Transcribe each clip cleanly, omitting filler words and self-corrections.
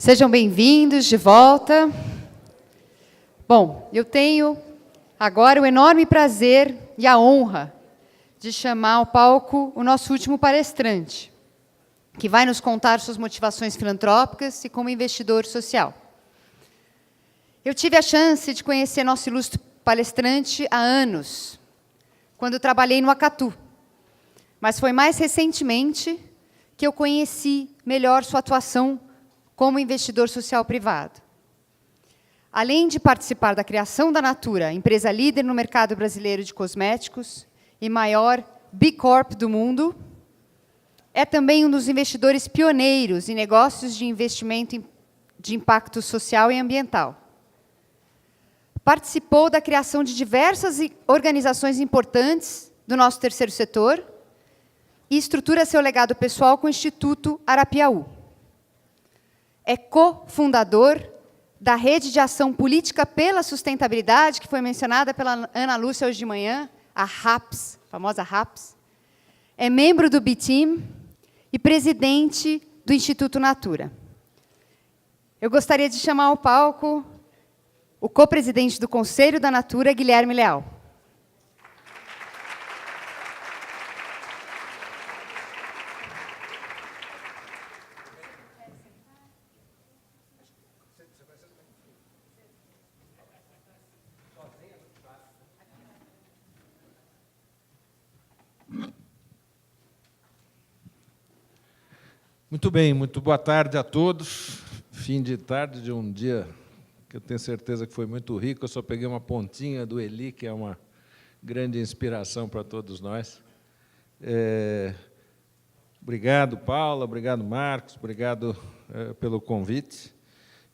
Sejam bem-vindos de volta. Bom, eu tenho agora o enorme prazer e a honra de chamar ao palco o nosso último palestrante, que vai nos contar suas motivações filantrópicas e como investidor social. Eu tive a chance de conhecer nosso ilustre palestrante há anos, quando trabalhei no Acatu, mas foi mais recentemente que eu conheci melhor sua atuação como investidor social privado. Além de participar da criação da Natura, empresa líder no mercado brasileiro de cosméticos e maior B Corp do mundo, é também um dos investidores pioneiros em negócios de investimento de impacto social e ambiental. Participou da criação de diversas organizações importantes do nosso terceiro setor e estrutura seu legado pessoal com o Instituto Arapiaú. É cofundador da Rede de Ação Política pela Sustentabilidade, que foi mencionada pela Ana Lúcia hoje de manhã, a RAPS, a famosa RAPS. É membro do B-Team e presidente do Instituto Natura. Eu gostaria de chamar ao palco o co-presidente do Conselho da Natura, Guilherme Leal. Muito bem, muito boa tarde a todos. Fim de tarde de um dia que eu tenho certeza que foi muito rico. Eu só peguei uma pontinha do Eli, que é uma grande inspiração para todos nós. Obrigado, Paula, obrigado, Marcos, obrigado pelo convite.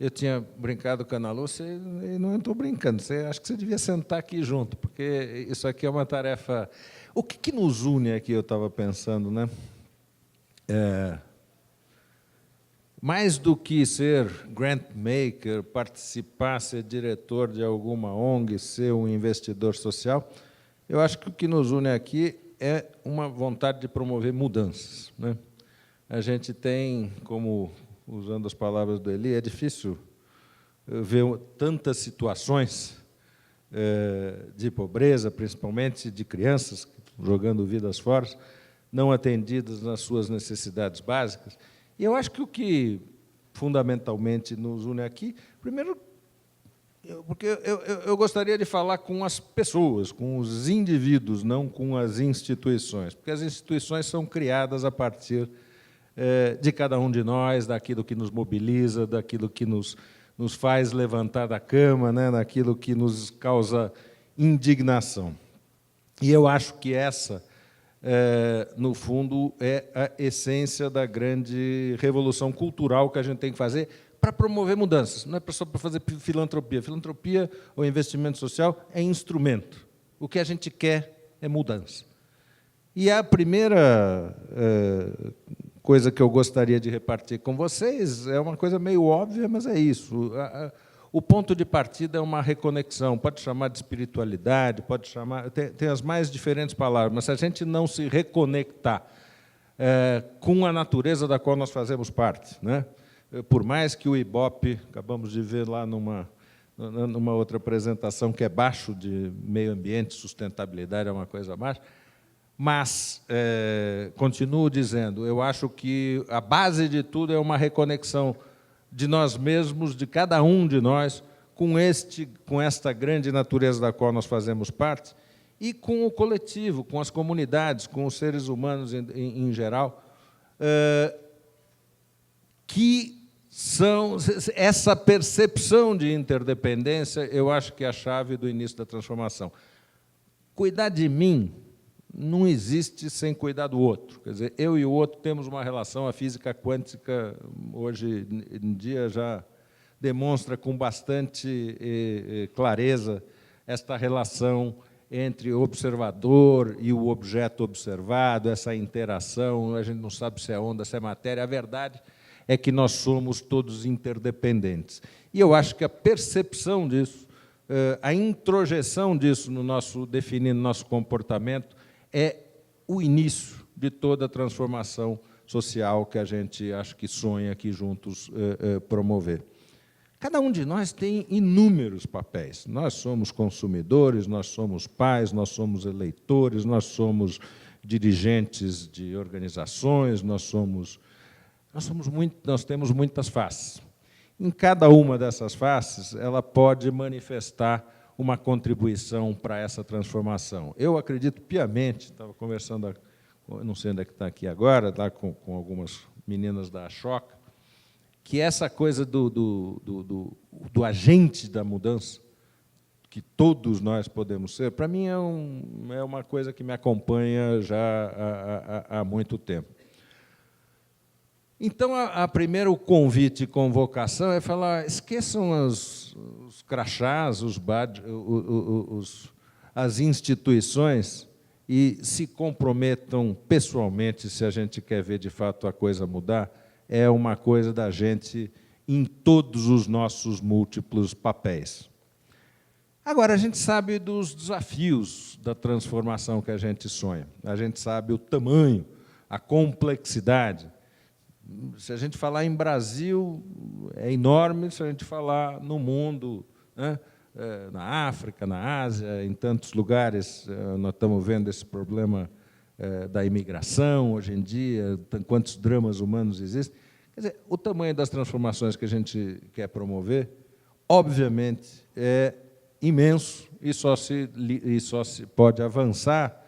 Eu tinha brincado com a Ana Lúcia e não estou brincando. Acho que você devia sentar aqui junto, porque isso aqui é uma tarefa... O que nos une aqui, eu estava pensando, né? Mais do que ser grant maker, participar, ser diretor de alguma ONG, ser um investidor social, eu acho que o que nos une aqui é uma vontade de promover mudanças, né? A gente tem, como, usando as palavras do Eli, é difícil ver tantas situações de pobreza, principalmente de crianças jogando vidas fora, não atendidas nas suas necessidades básicas. E eu acho que o que fundamentalmente nos une aqui, primeiro, porque eu gostaria de falar com as pessoas, com os indivíduos, não com as instituições, porque as instituições são criadas a partir de cada um de nós, daquilo que nos mobiliza, daquilo que nos faz levantar da cama, né, daquilo que nos causa indignação. E eu acho que essa... no fundo, é a essência da grande revolução cultural que a gente tem que fazer para promover mudanças. Não é só para fazer filantropia. Filantropia ou investimento social é instrumento. O que a gente quer é mudança. E a primeira coisa que eu gostaria de repartir com vocês é uma coisa meio óbvia, mas é isso. O ponto de partida é uma reconexão, pode chamar de espiritualidade, pode chamar... Tem as mais diferentes palavras, mas se a gente não se reconectar com a natureza da qual nós fazemos parte, né? Por mais que o Ibope, acabamos de ver lá numa outra apresentação, que é baixo de meio ambiente, sustentabilidade é uma coisa baixa, mas, continuo dizendo, eu acho que a base de tudo é uma reconexão de nós mesmos, de cada um de nós, com esta grande natureza da qual nós fazemos parte, e com o coletivo, com as comunidades, com os seres humanos em geral, que são... Essa percepção de interdependência, eu acho que é a chave do início da transformação. Cuidar de mim não existe sem cuidar do outro. Quer dizer, eu e o outro temos uma relação, a física quântica, hoje em dia, já demonstra com bastante clareza esta relação entre o observador e o objeto observado, essa interação, a gente não sabe se é onda, se é matéria. A verdade é que nós somos todos interdependentes. E eu acho que a percepção disso, a introjeção disso definindo nosso comportamento, é o início de toda a transformação social que a gente, acho que sonha aqui juntos promover. Cada um de nós tem inúmeros papéis. Nós somos consumidores, nós somos pais, nós somos eleitores, nós somos dirigentes de organizações, nós temos muitas faces. Em cada uma dessas faces, ela pode manifestar uma contribuição para essa transformação. Eu acredito piamente, estava conversando, não sei onde é que está aqui agora, tá, com algumas meninas da Choca, que essa coisa do agente da mudança, que todos nós podemos ser, para mim é uma coisa que me acompanha já há muito tempo. Então, primeiro, o convite e convocação é falar, esqueçam os crachás, as instituições, e se comprometam pessoalmente, se a gente quer ver, de fato, a coisa mudar, é uma coisa da gente em todos os nossos múltiplos papéis. Agora, a gente sabe dos desafios da transformação que a gente sonha. A gente sabe o tamanho, a complexidade. Se a gente falar em Brasil, é enorme. Se a gente falar no mundo, né, na África, na Ásia, em tantos lugares, nós estamos vendo esse problema da imigração, hoje em dia, quantos dramas humanos existem. Quer dizer, o tamanho das transformações que a gente quer promover, obviamente, é imenso e só se pode avançar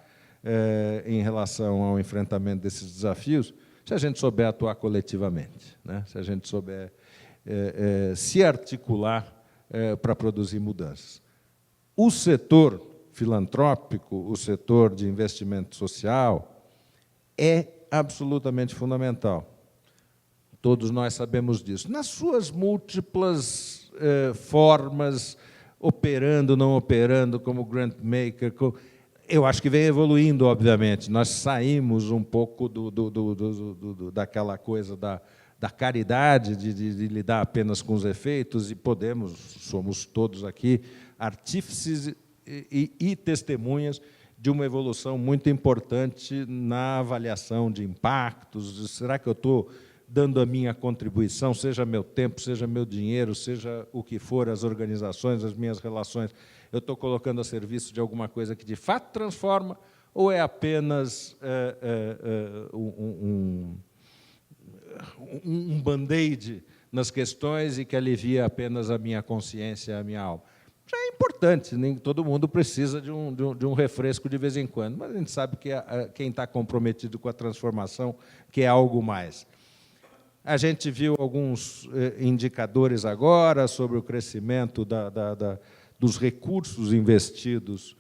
em relação ao enfrentamento desses desafios se a gente souber atuar coletivamente, né? Se a gente souber se articular para produzir mudanças. O setor filantrópico, o setor de investimento social, é absolutamente fundamental. Todos nós sabemos disso. Nas suas múltiplas formas, operando, não operando, como grant maker, eu acho que vem evoluindo, obviamente. Nós saímos um pouco daquela coisa da caridade, de lidar apenas com os efeitos, e somos todos aqui artífices e testemunhas de uma evolução muito importante na avaliação de impactos. Será que eu estou dando a minha contribuição, seja meu tempo, seja meu dinheiro, seja o que for, as organizações, as minhas relações, eu estou colocando a serviço de alguma coisa que de fato transforma, ou é apenas um band-aid nas questões e que alivia apenas a minha consciência, a minha alma? Já é importante, nem todo mundo precisa de um refresco de vez em quando, mas a gente sabe que quem está comprometido com a transformação quer algo mais. A gente viu alguns indicadores agora sobre o crescimento dos recursos investidos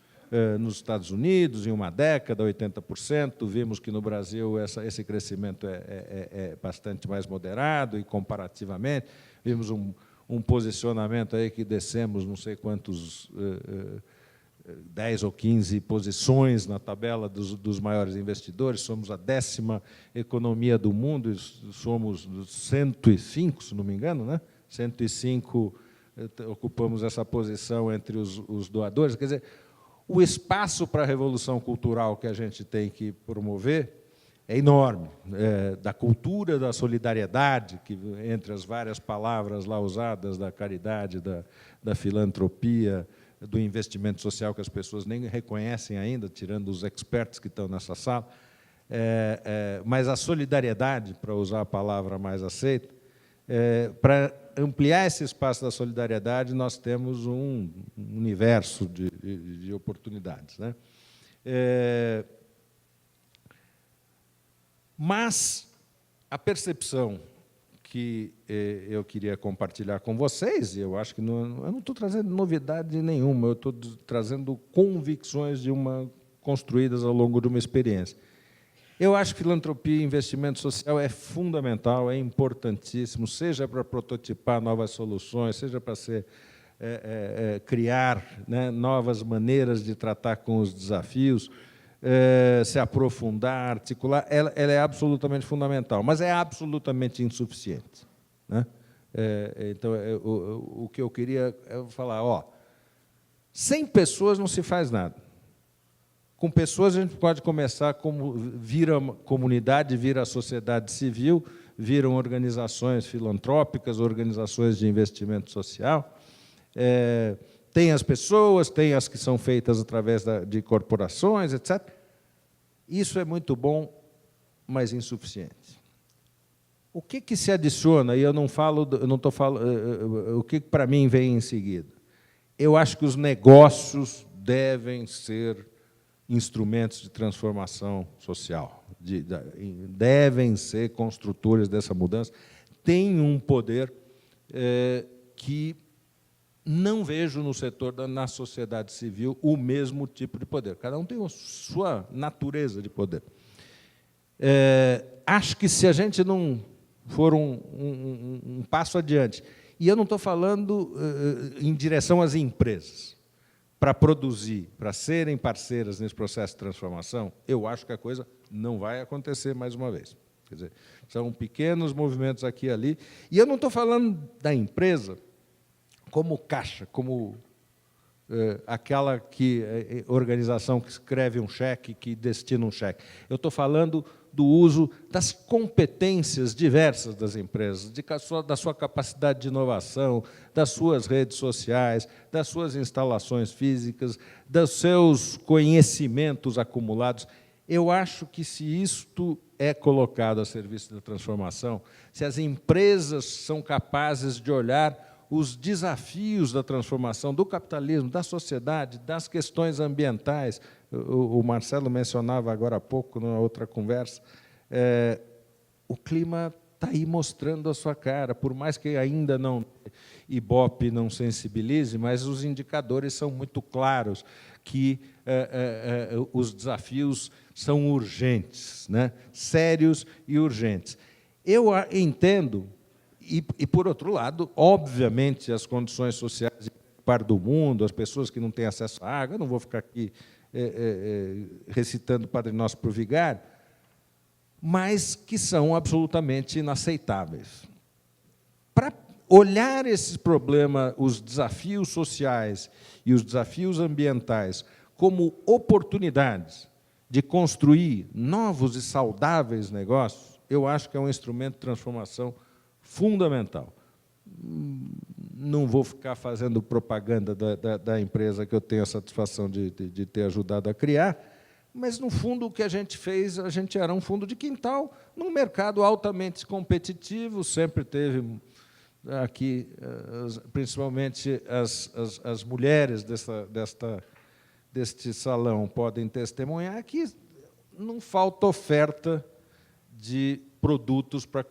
nos Estados Unidos, em uma década, 80%. Vimos que, no Brasil, esse crescimento é bastante mais moderado, e, comparativamente, vimos um posicionamento aí que descemos não sei quantos, 10 ou 15 posições na tabela dos maiores investidores, somos a 10ª economia do mundo, somos 105, se não me engano, né? 105, ocupamos essa posição entre os doadores. Quer dizer, o espaço para a revolução cultural que a gente tem que promover é enorme, da cultura da solidariedade, que entre as várias palavras lá usadas, da caridade, da filantropia, do investimento social, que as pessoas nem reconhecem ainda, tirando os experts que estão nessa sala, mas a solidariedade, para usar a palavra mais aceita, para ampliar esse espaço da solidariedade, nós temos um universo de oportunidades, né? Mas a percepção que eu queria compartilhar com vocês, e eu acho que eu não estou trazendo novidade nenhuma, eu estou trazendo convicções construídas ao longo de uma experiência. Eu acho que filantropia e investimento social é fundamental, é importantíssimo, seja para prototipar novas soluções, seja para criar, né, novas maneiras de tratar com os desafios, se aprofundar, articular, ela é absolutamente fundamental, mas é absolutamente insuficiente, né? Então, o que eu queria falar, sem pessoas não se faz nada. Com pessoas, a gente pode começar como vira comunidade, vira sociedade civil, viram organizações filantrópicas, organizações de investimento social. Tem as pessoas, tem as que são feitas através de corporações, etc. Isso é muito bom, mas insuficiente. O que se adiciona, e eu não estou falando, o que para mim vem em seguida? Eu acho que os negócios devem ser instrumentos de transformação social, devem ser construtores dessa mudança, têm um poder que não vejo no setor, na sociedade civil, o mesmo tipo de poder. Cada um tem a sua natureza de poder. Acho que, se a gente não for um passo adiante, e eu não estou falando em direção às empresas, para produzir, para serem parceiras nesse processo de transformação, eu acho que a coisa não vai acontecer mais uma vez. Quer dizer, são pequenos movimentos aqui e ali. E eu não estou falando da empresa como caixa, como aquela organização que escreve um cheque, que destina um cheque. Eu estou falando do uso das competências diversas das empresas, da sua capacidade de inovação, das suas redes sociais, das suas instalações físicas, dos seus conhecimentos acumulados. Eu acho que, se isto é colocado a serviço da transformação, se as empresas são capazes de olhar os desafios da transformação do capitalismo, da sociedade, das questões ambientais. O Marcelo mencionava agora há pouco, numa outra conversa, o clima está aí mostrando a sua cara, por mais que ainda não Ibope não sensibilize, mas os indicadores são muito claros que os desafios são urgentes, né? Sérios e urgentes. Eu entendo. E, por outro lado, obviamente, as condições sociais de parte do mundo, as pessoas que não têm acesso à água, eu não vou ficar aqui recitando Padre Nosso para o vigário, mas que são absolutamente inaceitáveis. Para olhar esses problemas, os desafios sociais e os desafios ambientais, como oportunidades de construir novos e saudáveis negócios, eu acho que é um instrumento de transformação fundamental. Não vou ficar fazendo propaganda da empresa que eu tenho a satisfação de ter ajudado a criar, mas, no fundo, o que a gente fez, a gente era um fundo de quintal, num mercado altamente competitivo, sempre teve aqui, principalmente as mulheres deste salão podem testemunhar, que não falta oferta de produtos para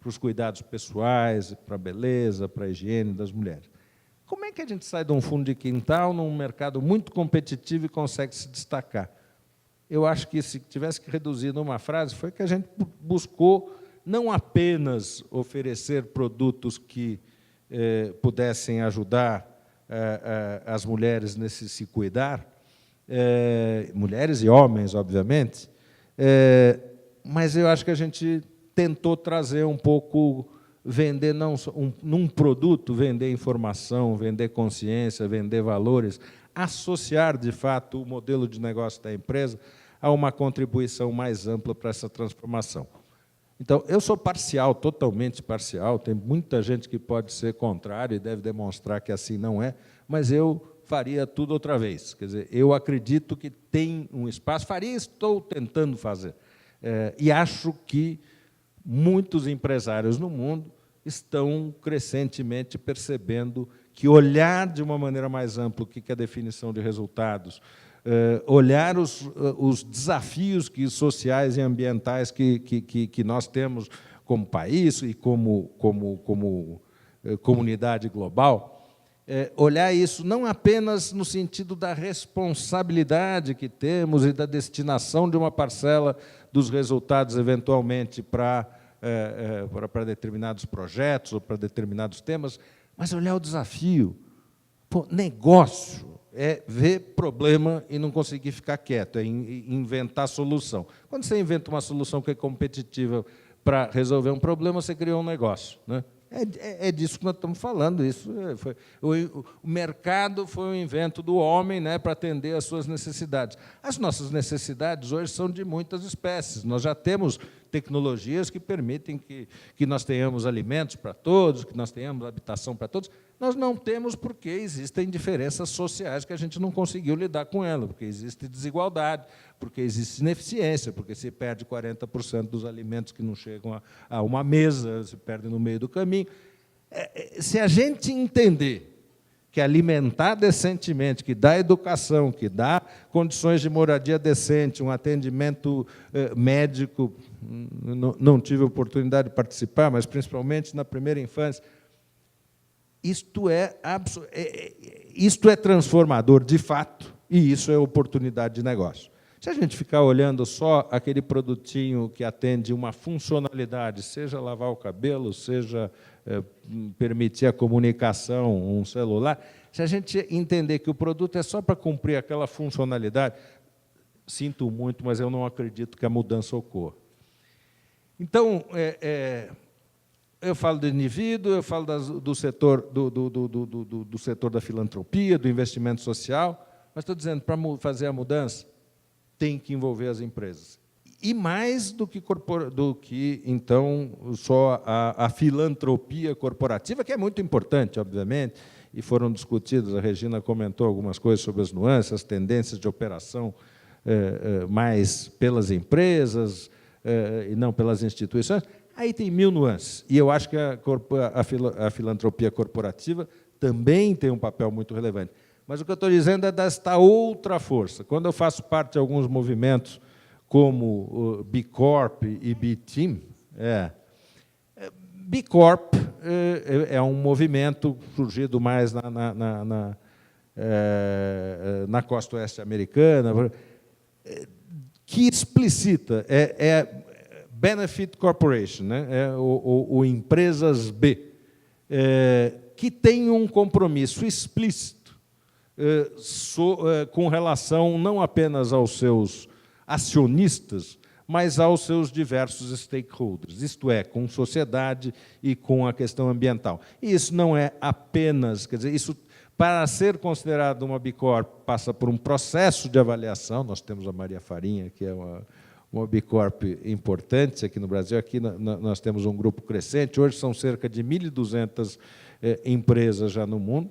os cuidados pessoais, para a beleza, para a higiene das mulheres. Como é que a gente sai de um fundo de quintal num mercado muito competitivo e consegue se destacar? Eu acho que, se tivesse que reduzir numa frase, foi que a gente buscou não apenas oferecer produtos que pudessem ajudar as mulheres nesse se cuidar, mulheres e homens, obviamente, mas eu acho que a gente tentou trazer um pouco, vender não num produto, vender informação, vender consciência, vender valores, associar, de fato, o modelo de negócio da empresa a uma contribuição mais ampla para essa transformação. Então, eu sou parcial, totalmente parcial, tem muita gente que pode ser contrária e deve demonstrar que assim não é, mas eu faria tudo outra vez. Quer dizer, eu acredito que tem um espaço, estou tentando fazer. E acho que muitos empresários no mundo estão crescentemente percebendo que olhar de uma maneira mais ampla o que é a definição de resultados, olhar os desafios sociais e ambientais que nós temos como país e como comunidade global, olhar isso não apenas no sentido da responsabilidade que temos e da destinação de uma parcela dos resultados, eventualmente, para determinados projetos ou para determinados temas, mas olhar o desafio. Pô, negócio é ver problema e não conseguir ficar quieto, é inventar solução. Quando você inventa uma solução que é competitiva para resolver um problema, você criou um negócio, né? É disso que nós estamos falando. O mercado foi um invento do homem, né, para atender às suas necessidades. As nossas necessidades hoje são de muitas espécies. Nós já temos tecnologias que permitem que nós tenhamos alimentos para todos, que nós tenhamos habitação para todos. Nós não temos porque existem diferenças sociais que a gente não conseguiu lidar com elas, porque existe desigualdade, porque existe ineficiência, porque se perde 40% dos alimentos que não chegam a uma mesa, se perde no meio do caminho. Se a gente entender que alimentar decentemente, que dá educação, que dá condições de moradia decente, um atendimento médico, não tive a oportunidade de participar, mas principalmente na primeira infância, isto é transformador, de fato, e isso é oportunidade de negócio. Se a gente ficar olhando só aquele produtinho que atende uma funcionalidade, seja lavar o cabelo, seja permitir a comunicação, um celular, se a gente entender que o produto é só para cumprir aquela funcionalidade, sinto muito, mas eu não acredito que a mudança ocorra. Então, eu falo do indivíduo, eu falo do setor do setor da filantropia, do investimento social, mas estou dizendo, para fazer a mudança, tem que envolver as empresas. E mais do que então, só a filantropia corporativa, que é muito importante, obviamente, e foram discutidas, a Regina comentou algumas coisas sobre as nuances, as tendências de operação mais pelas empresas e não pelas instituições. Aí tem 1000 nuances. E eu acho que a filantropia corporativa também tem um papel muito relevante. Mas o que eu estou dizendo é desta outra força. Quando eu faço parte de alguns movimentos, como o B Corp e B Team, B Corp é um movimento surgido mais na costa oeste americana, que explicita, Benefit Corporation, né? O Empresas B, que tem um compromisso explícito com relação não apenas aos seus acionistas, mas aos seus diversos stakeholders, isto é, com sociedade e com a questão ambiental. E isso não é apenas, quer dizer, isso, para ser considerado uma B Corp, passa por um processo de avaliação. Nós temos a Maria Farinha, que é uma B Corp importante aqui no Brasil. Aqui nós temos um grupo crescente, hoje são cerca de 1.200 empresas já no mundo,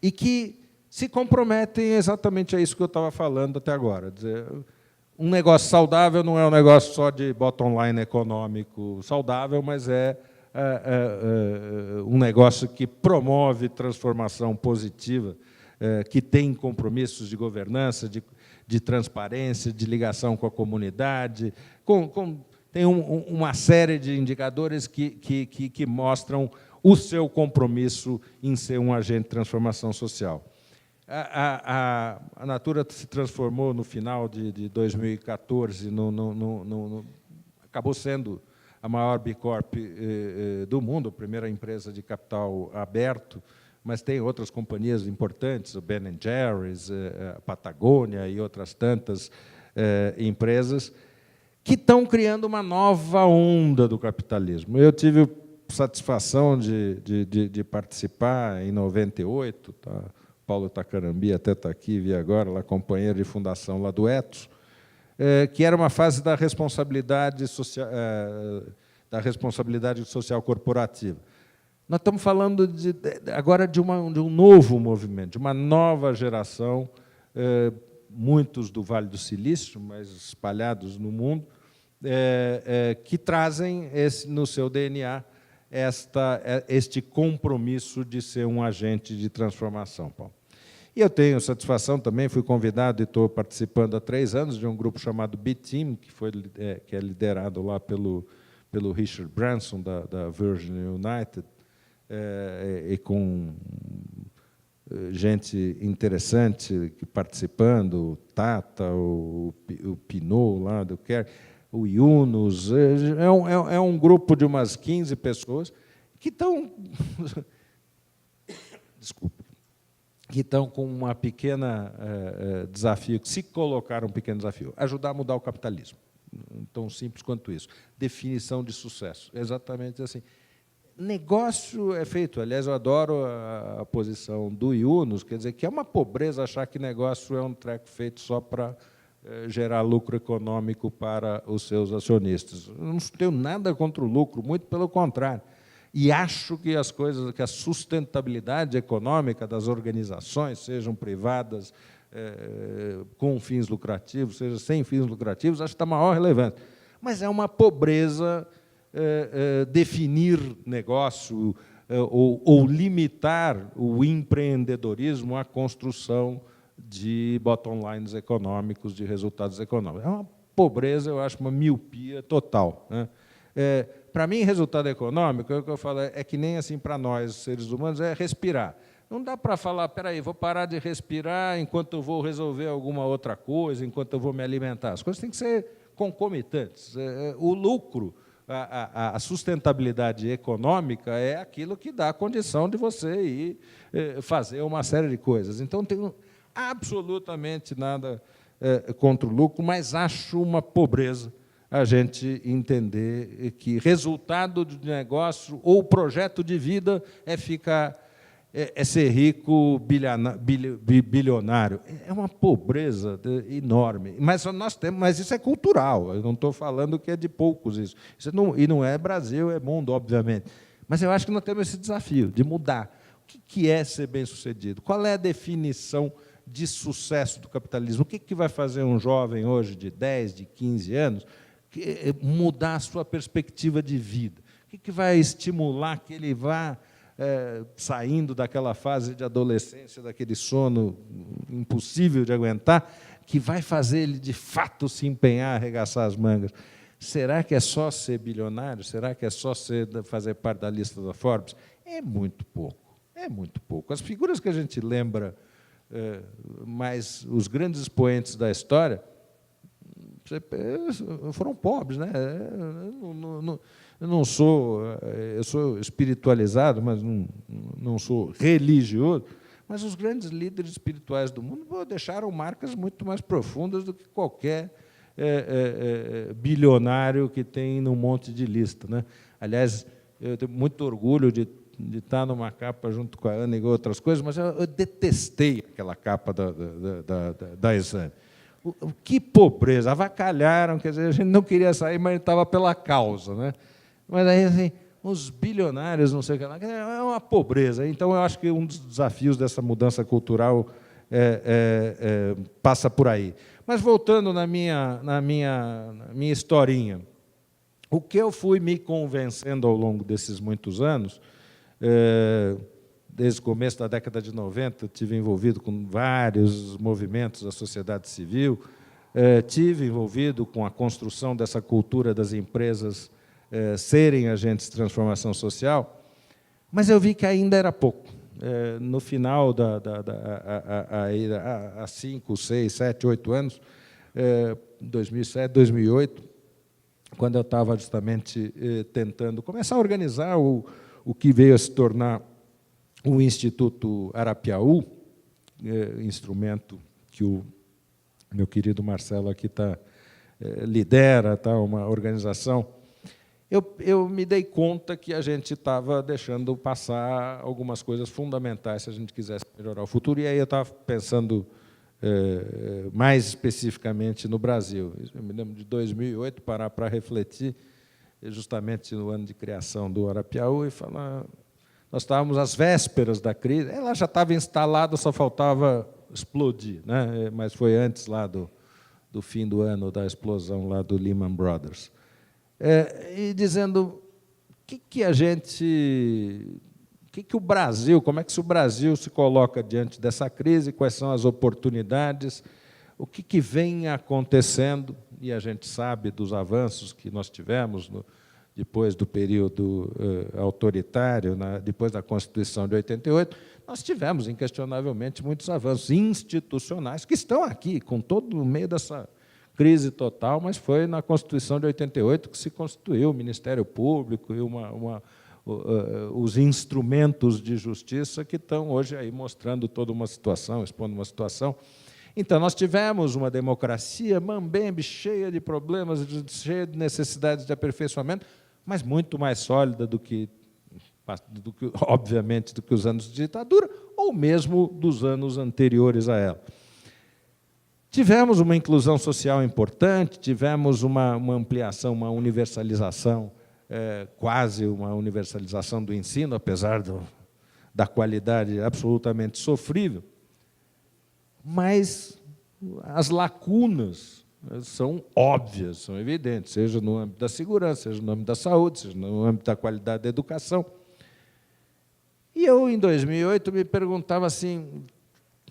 e que se comprometem exatamente a isso que eu estava falando até agora. Dizer, um negócio saudável não é um negócio só de bottom line econômico saudável, mas um negócio que promove transformação positiva, que tem compromissos de governança, de transparência, de ligação com a comunidade, tem uma série de indicadores que mostram o seu compromisso em ser um agente de transformação social. A Natura se transformou no final de 2014, acabou sendo a maior B Corp do mundo, a primeira empresa de capital aberto, mas tem outras companhias importantes, o Ben & Jerry's, a Patagônia e outras tantas empresas, que estão criando uma nova onda do capitalismo. Eu tive satisfação de participar em 98, tá? Paulo Tacarambi até está aqui, vi agora, lá, companheiro de fundação lá do Etos, que era uma fase da responsabilidade social corporativa. Nós estamos falando agora de um novo movimento, de uma nova geração, muitos do Vale do Silício, mas espalhados no mundo, que trazem no seu DNA este compromisso de ser um agente de transformação, Paulo. E eu tenho satisfação também, fui convidado e estou participando há 3 anos de um grupo chamado B-Team, que é liderado lá pelo Richard Branson, da Virgin United, e com gente interessante participando, o Tata, o Pinot, lá do Care, o Yunus, é um grupo de umas 15 pessoas que estão que estão com uma pequena desafio, que se colocaram um pequeno desafio, ajudar a mudar o capitalismo. Tão simples quanto isso. Definição de sucesso. Exatamente assim. negócio é feito. Aliás, eu adoro a posição do Yunus, quer dizer, que é uma pobreza achar que negócio é um treco feito só para gerar lucro econômico para os seus acionistas. Eu não tenho nada contra o lucro, muito pelo contrário. E acho que as coisas, que a sustentabilidade econômica das organizações, sejam privadas, com fins lucrativos, seja sem fins lucrativos, acho que está maior relevância. Mas é uma pobreza definir negócio ou limitar o empreendedorismo à construção de bottom lines econômicos, de resultados econômicos. É uma pobreza, eu acho, uma miopia total, né? Para mim, resultado econômico, o que eu falo é que nem assim para nós, seres humanos, é respirar. Não dá para falar, espera aí, vou parar de respirar enquanto eu vou resolver alguma outra coisa, enquanto eu vou me alimentar. As coisas têm que ser concomitantes. O lucro, a sustentabilidade econômica é aquilo que dá a condição de você ir fazer uma série de coisas. Então, não tenho absolutamente nada contra o lucro, mas acho uma pobreza a gente entender que resultado de negócio ou projeto de vida é ser rico, bilionário. É uma pobreza enorme. Mas isso é cultural. Eu não estou falando que é de poucos isso. E não é Brasil, é mundo, obviamente. Mas eu acho que nós temos esse desafio de mudar. O que é ser bem-sucedido? Qual é a definição de sucesso do capitalismo? O que vai fazer um jovem hoje de 10, de 15 anos mudar a sua perspectiva de vida? O que vai estimular que ele vá saindo daquela fase de adolescência, daquele sono impossível de aguentar, que vai fazer ele, de fato, se empenhar, arregaçar as mangas? Será que é só ser bilionário? Será que é só fazer parte da lista da Forbes? É muito pouco, é muito pouco. As figuras que a gente lembra, mas os grandes expoentes da história, foram pobres, né? Eu sou espiritualizado, mas não sou religioso. Mas os grandes líderes espirituais do mundo deixaram marcas muito mais profundas do que qualquer bilionário que tem num monte de lista, né? Aliás, eu tenho muito orgulho de estar numa capa junto com a Ana e outras coisas, mas eu detestei aquela capa da Exame. Que pobreza, avacalharam, quer dizer, a gente não queria sair, mas estava pela causa, né? Mas aí, assim, os bilionários, não sei o que lá, é uma pobreza. Então, eu acho que um dos desafios dessa mudança cultural passa por aí. Mas, voltando na minha historinha, o que eu fui me convencendo ao longo desses muitos anos, desde o começo da década de 90, eu tive envolvido com vários movimentos da sociedade civil, tive envolvido com a construção dessa cultura das empresas serem agentes de transformação social, mas eu vi que ainda era pouco. No final, há 5, 6, 7, 8 anos, 2007, 2008, quando eu estava justamente tentando começar a organizar o que veio a se tornar o Instituto Arapiaú, instrumento que o meu querido Marcelo aqui lidera, uma organização, eu me dei conta que a gente estava deixando passar algumas coisas fundamentais se a gente quisesse melhorar o futuro, e aí eu estava pensando mais especificamente no Brasil. Eu me lembro de 2008, parar para refletir, justamente no ano de criação do Arapiaú, e falar... Nós estávamos às vésperas da crise, ela já estava instalada, só faltava explodir, né? Mas foi antes lá do fim do ano, da explosão lá do Lehman Brothers. E dizendo que o Brasil, como é que o Brasil se coloca diante dessa crise, quais são as oportunidades, o que vem acontecendo, e a gente sabe dos avanços que nós tivemos depois do período autoritário, depois da Constituição de 88, nós tivemos, inquestionavelmente, muitos avanços institucionais que estão aqui, com todo o meio dessa crise total, mas foi na Constituição de 88 que se constituiu o Ministério Público e os instrumentos de justiça que estão hoje aí mostrando toda uma situação, expondo uma situação. Então, nós tivemos uma democracia mambembe, cheia de problemas, cheia de necessidades de aperfeiçoamento, mas muito mais sólida do que obviamente, do que os anos de ditadura, ou mesmo dos anos anteriores a ela. Tivemos uma inclusão social importante, tivemos uma ampliação, uma universalização, quase uma universalização do ensino, apesar da qualidade absolutamente sofrível, mas as lacunas são óbvias, são evidentes, seja no âmbito da segurança, seja no âmbito da saúde, seja no âmbito da qualidade da educação. E eu, em 2008, me perguntava assim,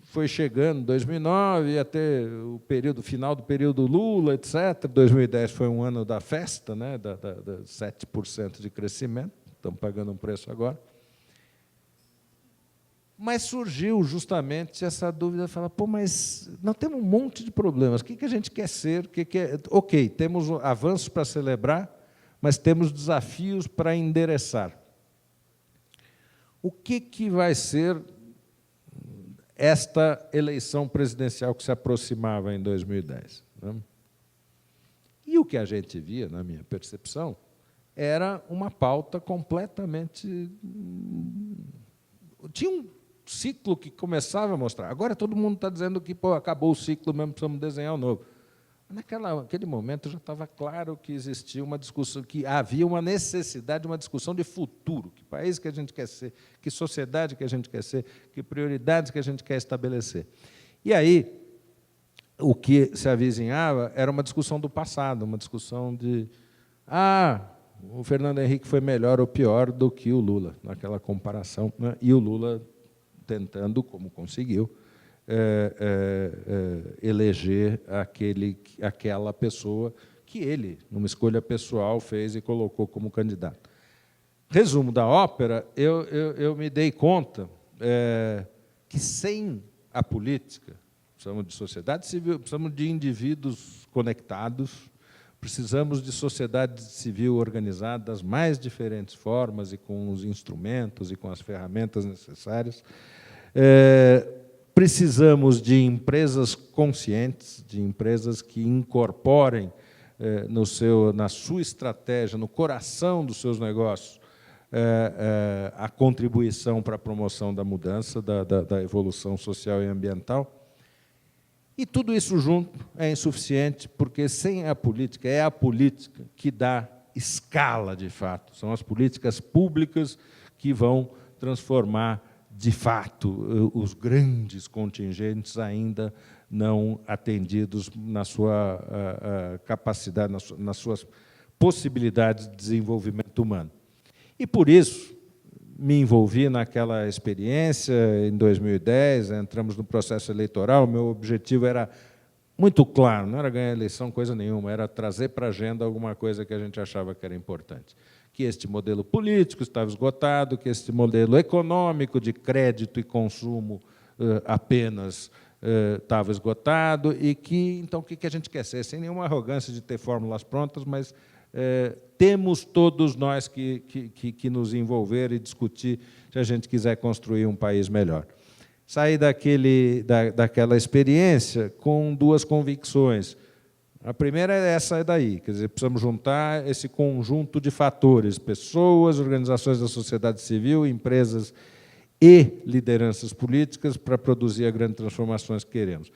foi chegando 2009, até o final do período Lula, etc. 2010 foi um ano da festa, né, da 7% de crescimento, estamos pagando um preço agora. Mas surgiu justamente essa dúvida, falar, pô, mas nós temos um monte de problemas, o que a gente quer ser? Ok, temos avanços para celebrar, mas temos desafios para endereçar. O que vai ser esta eleição presidencial que se aproximava em 2010? Né? E o que a gente via, na minha percepção, era uma pauta completamente... Tinha um ciclo que começava a mostrar. Agora todo mundo está dizendo que acabou o ciclo, mesmo precisamos desenhar um novo. Naquele momento já estava claro que existia uma discussão, que havia uma necessidade de uma discussão de futuro, que país que a gente quer ser, que sociedade que a gente quer ser, que prioridades que a gente quer estabelecer. E aí, o que se avizinhava era uma discussão do passado, uma discussão de o Fernando Henrique foi melhor ou pior do que o Lula, naquela comparação, né? E o Lula tentando, como conseguiu, eleger aquela pessoa que ele, numa escolha pessoal, fez e colocou como candidato. Resumo da ópera, eu me dei conta que, sem a política, precisamos de sociedade civil, precisamos de indivíduos conectados, precisamos de sociedade civil organizada das mais diferentes formas e com os instrumentos e com as ferramentas necessárias. Precisamos de empresas conscientes, de empresas que incorporem na sua estratégia, no coração dos seus negócios, a contribuição para a promoção da mudança, da evolução social e ambiental. E tudo isso junto é insuficiente, porque sem a política, é a política que dá escala, de fato. São as políticas públicas que vão transformar, de fato, os grandes contingentes ainda não atendidos na sua capacidade, nas suas possibilidades de desenvolvimento humano. E, por isso, me envolvi naquela experiência, em 2010, entramos no processo eleitoral, meu objetivo era muito claro, não era ganhar a eleição, coisa nenhuma, era trazer para a agenda alguma coisa que a gente achava que era importante. Que este modelo político estava esgotado, que este modelo econômico de crédito e consumo apenas estava esgotado, e que, então, o que a gente quer ser? Sem nenhuma arrogância de ter fórmulas prontas, mas temos todos nós que nos envolver e discutir se a gente quiser construir um país melhor. Saí daquela experiência com duas convicções. A primeira é essa daí, quer dizer, precisamos juntar esse conjunto de fatores, pessoas, organizações da sociedade civil, empresas e lideranças políticas para produzir as grandes transformações que queremos.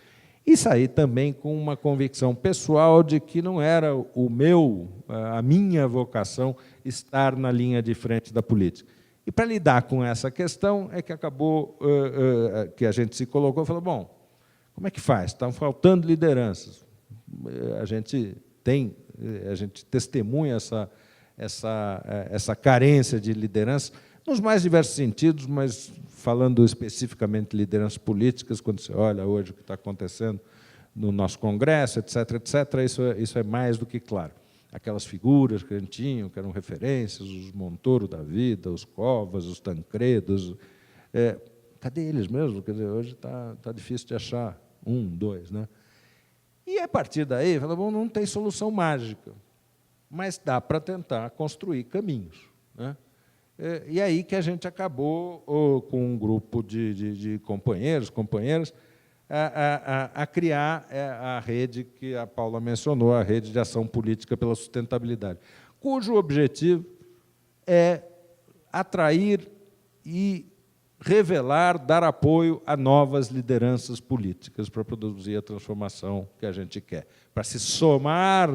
E saí também com uma convicção pessoal de que não era a minha vocação estar na linha de frente da política. E, para lidar com essa questão, é que acabou, que a gente se colocou e falou, bom, como é que faz? Estão faltando lideranças. A gente testemunha essa carência de liderança, nos mais diversos sentidos, mas falando especificamente de lideranças políticas, quando você olha hoje o que está acontecendo no nosso Congresso, etc., isso é mais do que claro. Aquelas figuras que a gente tinha, que eram referências, os Montoro da vida, os Covas, os Tancredos, cadê eles mesmo? Quer dizer, hoje está difícil de achar um, dois, né? E, a partir daí, fala, bom, não tem solução mágica, mas dá para tentar construir caminhos, né? E aí que a gente acabou, com um grupo de companheiras, a criar a rede que a Paula mencionou, a Rede de Ação Política pela Sustentabilidade, cujo objetivo é atrair e revelar, dar apoio a novas lideranças políticas para produzir a transformação que a gente quer, para se somar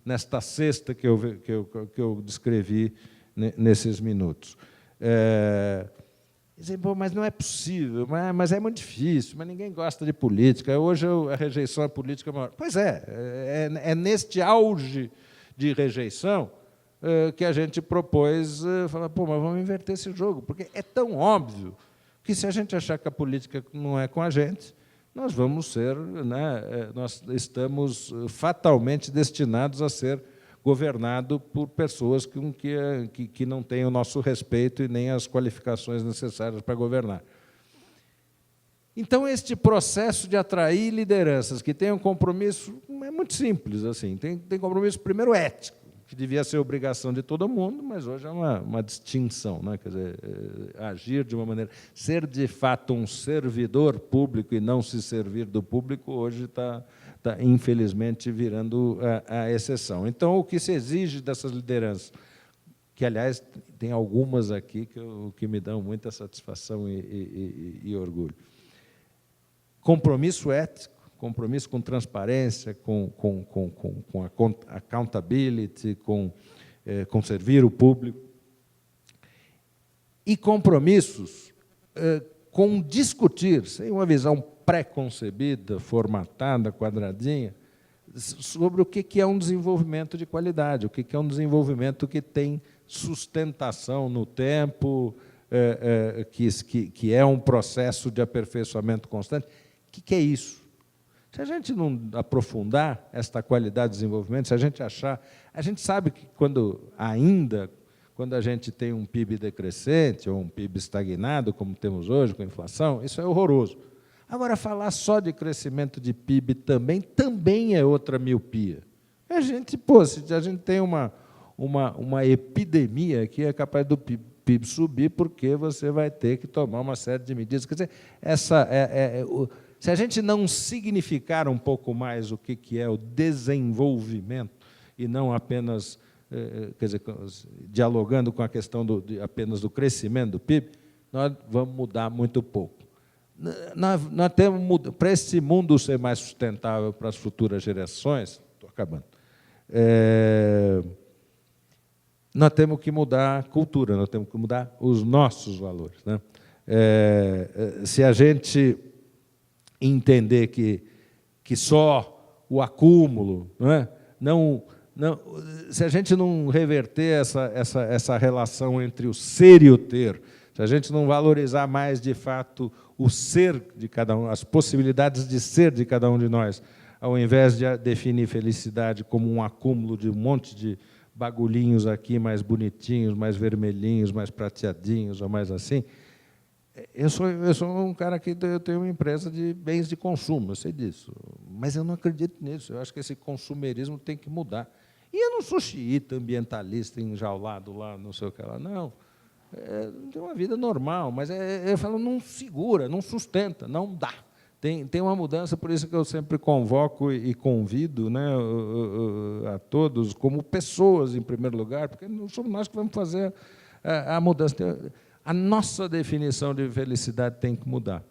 nesta cesta que eu descrevi nesses minutos. Dizem, bom, mas não é possível, mas é muito difícil, mas ninguém gosta de política, hoje a rejeição à política é maior. Pois é neste auge de rejeição que a gente propôs falar, pô, mas vamos inverter esse jogo, porque é tão óbvio que, se a gente achar que a política não é com a gente, nós vamos ser, nós estamos fatalmente destinados a ser governados por pessoas que não têm o nosso respeito e nem as qualificações necessárias para governar. Então, este processo de atrair lideranças que tenham compromisso é muito simples. Assim, tem compromisso, primeiro, ético, que devia ser obrigação de todo mundo, mas hoje é uma distinção, né? Quer dizer, agir de uma maneira... Ser, de fato, um servidor público e não se servir do público, hoje está, infelizmente, virando a exceção. Então, o que se exige dessas lideranças, que, aliás, tem algumas aqui que me dão muita satisfação e orgulho. Compromisso ético, compromisso com transparência, com accountability, com servir o público, e compromissos com discutir, sem uma visão pré-concebida, formatada, quadradinha, sobre o que é um desenvolvimento de qualidade, o que é um desenvolvimento que tem sustentação no tempo, que é um processo de aperfeiçoamento constante. O que é isso? Se a gente não aprofundar esta qualidade de desenvolvimento, se a gente achar... A gente sabe que, quando a gente tem um PIB decrescente, ou um PIB estagnado, como temos hoje, com a inflação, isso é horroroso. Agora, falar só de crescimento de PIB também é outra miopia. Se a gente tem uma epidemia que é capaz do PIB subir, porque você vai ter que tomar uma série de medidas. Quer dizer, se a gente não significar um pouco mais o que é o desenvolvimento, e não apenas, quer dizer, dialogando com a questão apenas do crescimento do PIB, nós vamos mudar muito pouco. Nós temos, para esse mundo ser mais sustentável para as futuras gerações, estou acabando, nós temos que mudar a cultura, nós temos que mudar os nossos valores, né? Se a gente entender que só o acúmulo, se a gente não reverter essa relação entre o ser e o ter, se a gente não valorizar mais, de fato, o ser de cada um, as possibilidades de ser de cada um de nós, ao invés de definir felicidade como um acúmulo de um monte de bagulhinhos aqui mais bonitinhos, mais vermelhinhos, mais prateadinhos, ou mais assim. Eu sou um cara que eu tenho uma empresa de bens de consumo, eu sei disso, mas eu não acredito nisso. Eu acho que esse consumerismo tem que mudar. E eu não sou xiita, ambientalista, enjaulado lá, não sei o que lá, não. Tem uma vida normal, mas eu falo, não segura, não sustenta, não dá. Tem uma mudança, por isso que eu sempre convoco e convido, né, a todos, como pessoas, em primeiro lugar, porque não somos nós que vamos fazer a mudança. A nossa definição de felicidade tem que mudar.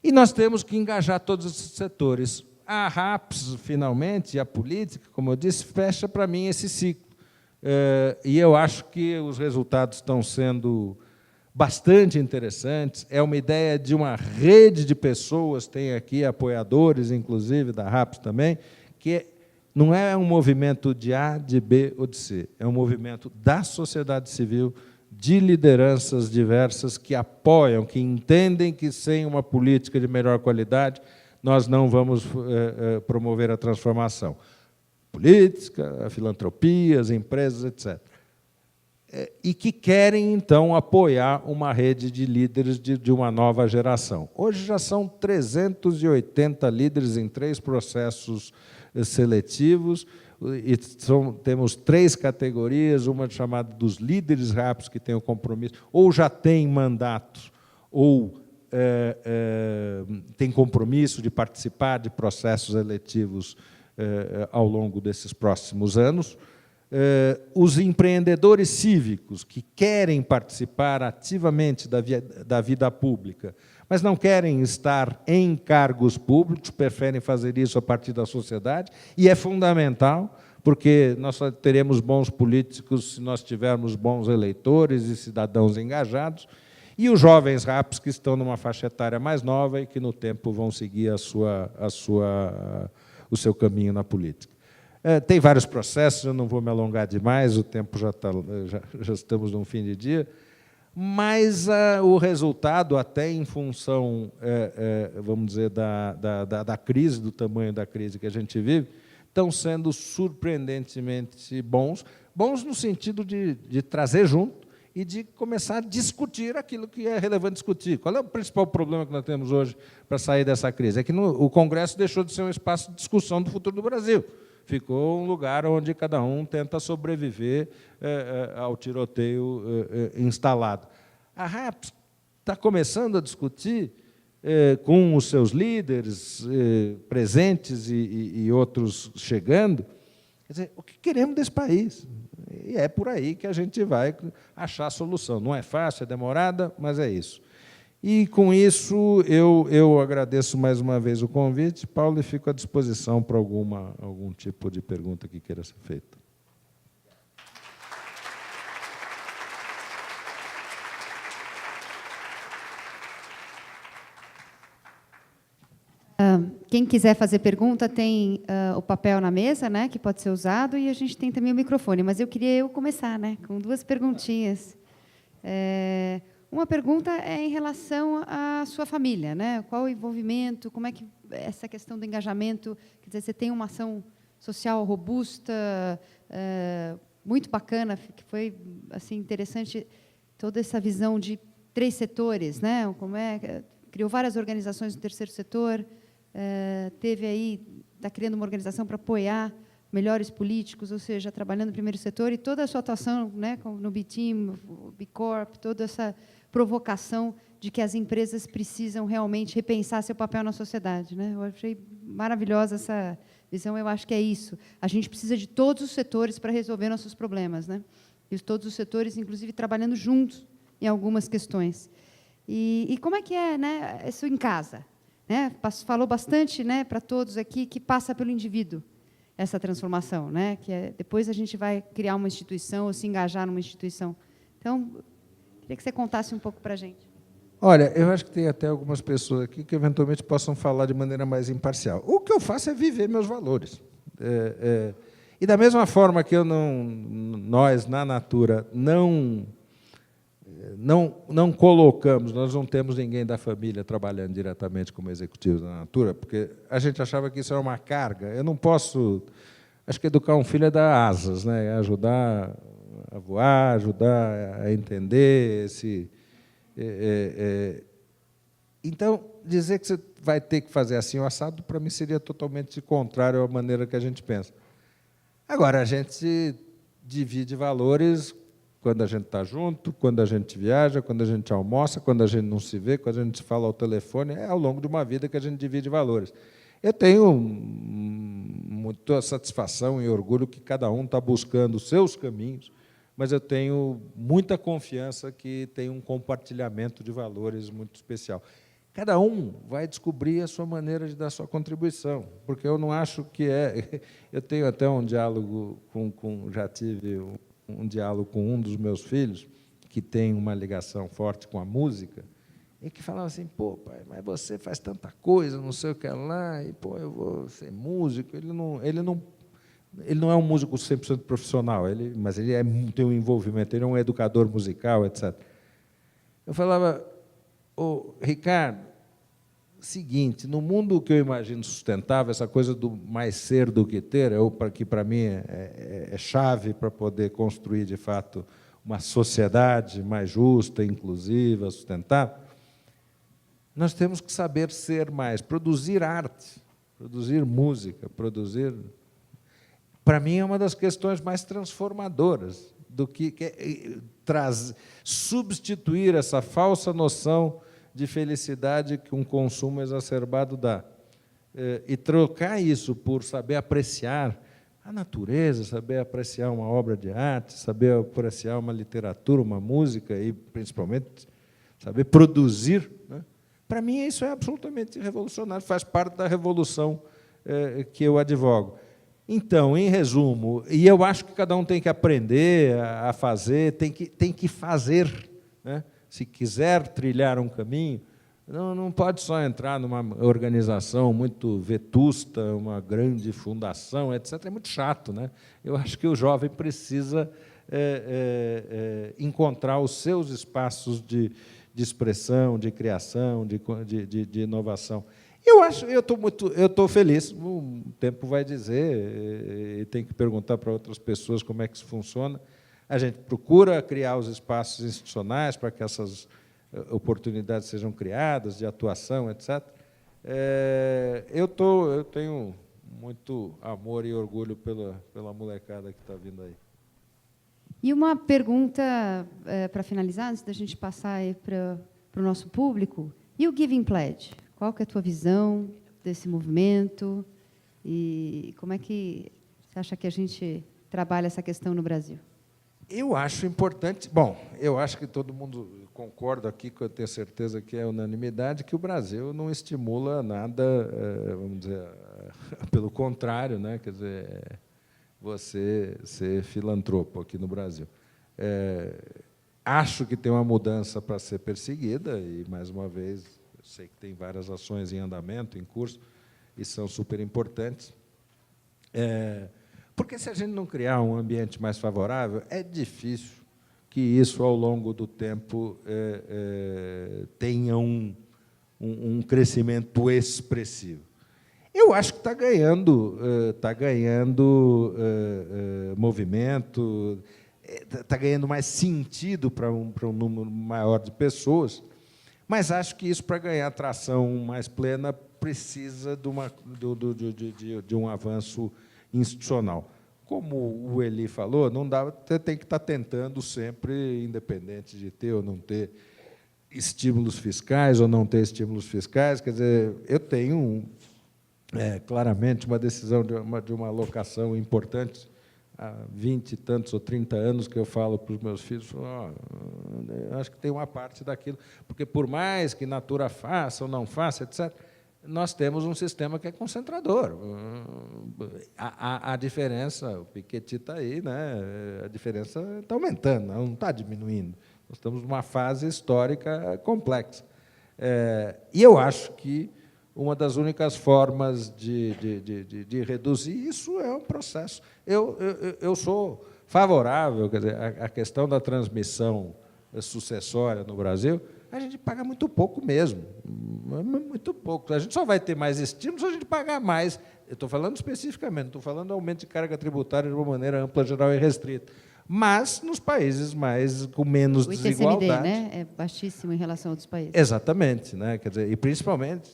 E nós temos que engajar todos esses setores. A RAPS, finalmente, a política, como eu disse, fecha para mim esse ciclo. E eu acho que os resultados estão sendo bastante interessantes. É uma ideia de uma rede de pessoas, tem aqui apoiadores, inclusive, da RAPS também, que não é um movimento de A, de B ou de C, é um movimento da sociedade civil, de lideranças diversas que apoiam, que entendem que, sem uma política de melhor qualidade, nós não vamos promover a transformação. Política, a filantropia, as empresas, etc. E que querem, então, apoiar uma rede de líderes de uma nova geração. Hoje já são 380 líderes em 3 processos seletivos, e temos 3 categorias, uma chamada dos líderes RAPS, que tem o compromisso, ou já tem mandatos, ou tem compromisso de participar de processos eletivos ao longo desses próximos anos. os empreendedores cívicos que querem participar ativamente da vida pública, mas não querem estar em cargos públicos, preferem fazer isso a partir da sociedade, e é fundamental, porque nós só teremos bons políticos se nós tivermos bons eleitores e cidadãos engajados, e os jovens RAPs que estão numa faixa etária mais nova e que, no tempo, vão seguir o seu caminho na política. Tem vários processos, eu não vou me alongar demais, o tempo já estamos num fim de dia, mas o resultado, até em função, vamos dizer, da crise, do tamanho da crise que a gente vive, estão sendo surpreendentemente bons no sentido de trazer junto e de começar a discutir aquilo que é relevante discutir. Qual é o principal problema que nós temos hoje para sair dessa crise? É que o Congresso deixou de ser um espaço de discussão do futuro do Brasil. Ficou um lugar onde cada um tenta sobreviver ao tiroteio instalado. A RAPS está começando a discutir com os seus líderes presentes e outros chegando, quer dizer, o que queremos desse país. E é por aí que a gente vai achar a solução. Não é fácil, é demorada, mas é isso. E, com isso, eu agradeço mais uma vez o convite, Paulo, e fico à disposição para algum tipo de pergunta que queira ser feita. Quem quiser fazer pergunta, tem o papel na mesa, né, que pode ser usado, e a gente tem também o microfone. Mas eu queria começar, né, com duas perguntinhas. Uma pergunta é em relação à sua família, né? Qual o envolvimento, como é que essa questão do engajamento, quer dizer, você tem uma ação social robusta, muito bacana, que foi assim interessante toda essa visão de 3 setores, né? Criou várias organizações do terceiro setor, teve aí, está criando uma organização para apoiar melhores políticos, ou seja, trabalhando no primeiro setor, e toda a sua atuação, né, no B-Team, B Corp, toda essa provocação de que as empresas precisam realmente repensar seu papel na sociedade, né? Eu achei maravilhosa essa visão, eu acho que é isso. A gente precisa de todos os setores para resolver nossos problemas, né? E todos os setores, inclusive, trabalhando juntos em algumas questões. E como é que é, né, isso em casa? Né? Falou bastante, né, para todos aqui, que passa pelo indivíduo, essa transformação, né? Que depois a gente vai criar uma instituição ou se engajar numa instituição. Então, queria que você contasse um pouco para a gente. Olha, eu acho que tem até algumas pessoas aqui que, eventualmente, possam falar de maneira mais imparcial. O que eu faço é viver meus valores. E, da mesma forma que nós, na Natura, não colocamos, nós não temos ninguém da família trabalhando diretamente como executivo da Natura, porque a gente achava que isso era uma carga. Eu não posso... Acho que educar um filho é dar asas, né? É ajudar a voar, ajudar a entender esse... Então, dizer que você vai ter que fazer assim o assado, para mim, seria totalmente contrário à maneira que a gente pensa. Agora, a gente divide valores quando a gente está junto, quando a gente viaja, quando a gente almoça, quando a gente não se vê, quando a gente fala ao telefone, é ao longo de uma vida que a gente divide valores. Eu tenho muita satisfação e orgulho que cada um está buscando os seus caminhos, mas eu tenho muita confiança que tem um compartilhamento de valores muito especial. Cada um vai descobrir a sua maneira de dar sua contribuição, porque eu não acho que é... Eu tenho até um diálogo já tive um diálogo com um dos meus filhos, que tem uma ligação forte com a música, e que falava assim, pô, pai, mas você faz tanta coisa, não sei o que lá, e, pô, eu vou ser músico. Ele não é um músico 100% profissional, mas ele tem um envolvimento, ele é um educador musical, etc. Eu falava, Ricardo, seguinte, no mundo que eu imagino sustentável, essa coisa do mais ser do que ter, que para mim é chave para poder construir, de fato, uma sociedade mais justa, inclusiva, sustentável, nós temos que saber ser mais, produzir arte, produzir música, para mim, é uma das questões mais transformadoras do que substituir essa falsa noção de felicidade que um consumo exacerbado dá. E trocar isso por saber apreciar a natureza, saber apreciar uma obra de arte, saber apreciar uma literatura, uma música e, principalmente, saber produzir, né? Para mim, isso é absolutamente revolucionário, faz parte da revolução que eu advogo. Então, em resumo, e eu acho que cada um tem que aprender a fazer, tem que fazer, né? Se quiser trilhar um caminho, não pode só entrar numa organização muito vetusta, uma grande fundação, etc. É muito chato, né? Eu acho que o jovem precisa encontrar os seus espaços de expressão, de criação, de inovação. Eu estou feliz. O tempo vai dizer, e tem que perguntar para outras pessoas como é que isso funciona. A gente procura criar os espaços institucionais para que essas oportunidades sejam criadas, de atuação, etc. Eu tenho muito amor e orgulho pela molecada que está vindo aí. E uma pergunta para finalizar, antes da gente passar para o nosso público. E o Giving Pledge? Qual que é a tua visão desse movimento? E como é que você acha que a gente trabalha essa questão no Brasil? Eu acho importante... Bom, eu acho que todo mundo concorda aqui, que eu tenho certeza que é unanimidade, que o Brasil não estimula nada, vamos dizer, pelo contrário, né? Quer dizer, você ser filantropo aqui no Brasil. Acho que tem uma mudança para ser perseguida, e, mais uma vez, eu sei que tem várias ações em andamento, em curso, e são super importantes. Porque, se a gente não criar um ambiente mais favorável, é difícil que isso, ao longo do tempo, tenha um crescimento expressivo. Eu acho que está ganhando movimento, está ganhando mais sentido para um número maior de pessoas, mas acho que isso, para ganhar tração mais plena, precisa de um avanço institucional. Como o Eli falou, não dá, você tem que estar tentando sempre, independente de ter ou não ter estímulos fiscais ou não ter estímulos fiscais. Quer dizer, eu tenho claramente uma decisão de uma alocação importante há 20 e tantos ou 30 anos que eu falo para os meus filhos, acho que tem uma parte daquilo, porque, por mais que Natura faça ou não faça, etc., nós temos um sistema que é concentrador. A diferença, o Piketty está aí, né? A diferença está aumentando, não está diminuindo. Nós estamos numa fase histórica complexa. E eu acho que uma das únicas formas de reduzir isso é um processo. Eu sou favorável, quer dizer, à questão da transmissão sucessória no Brasil. A gente paga muito pouco mesmo, muito pouco. A gente só vai ter mais estímulos se a gente pagar mais. Eu estou falando especificamente, não estou falando aumento de carga tributária de uma maneira ampla, geral e restrita. Mas nos países com menos desigualdade. O ITCMD, né, é baixíssimo em relação a outros países. Exatamente, né? Quer dizer, e principalmente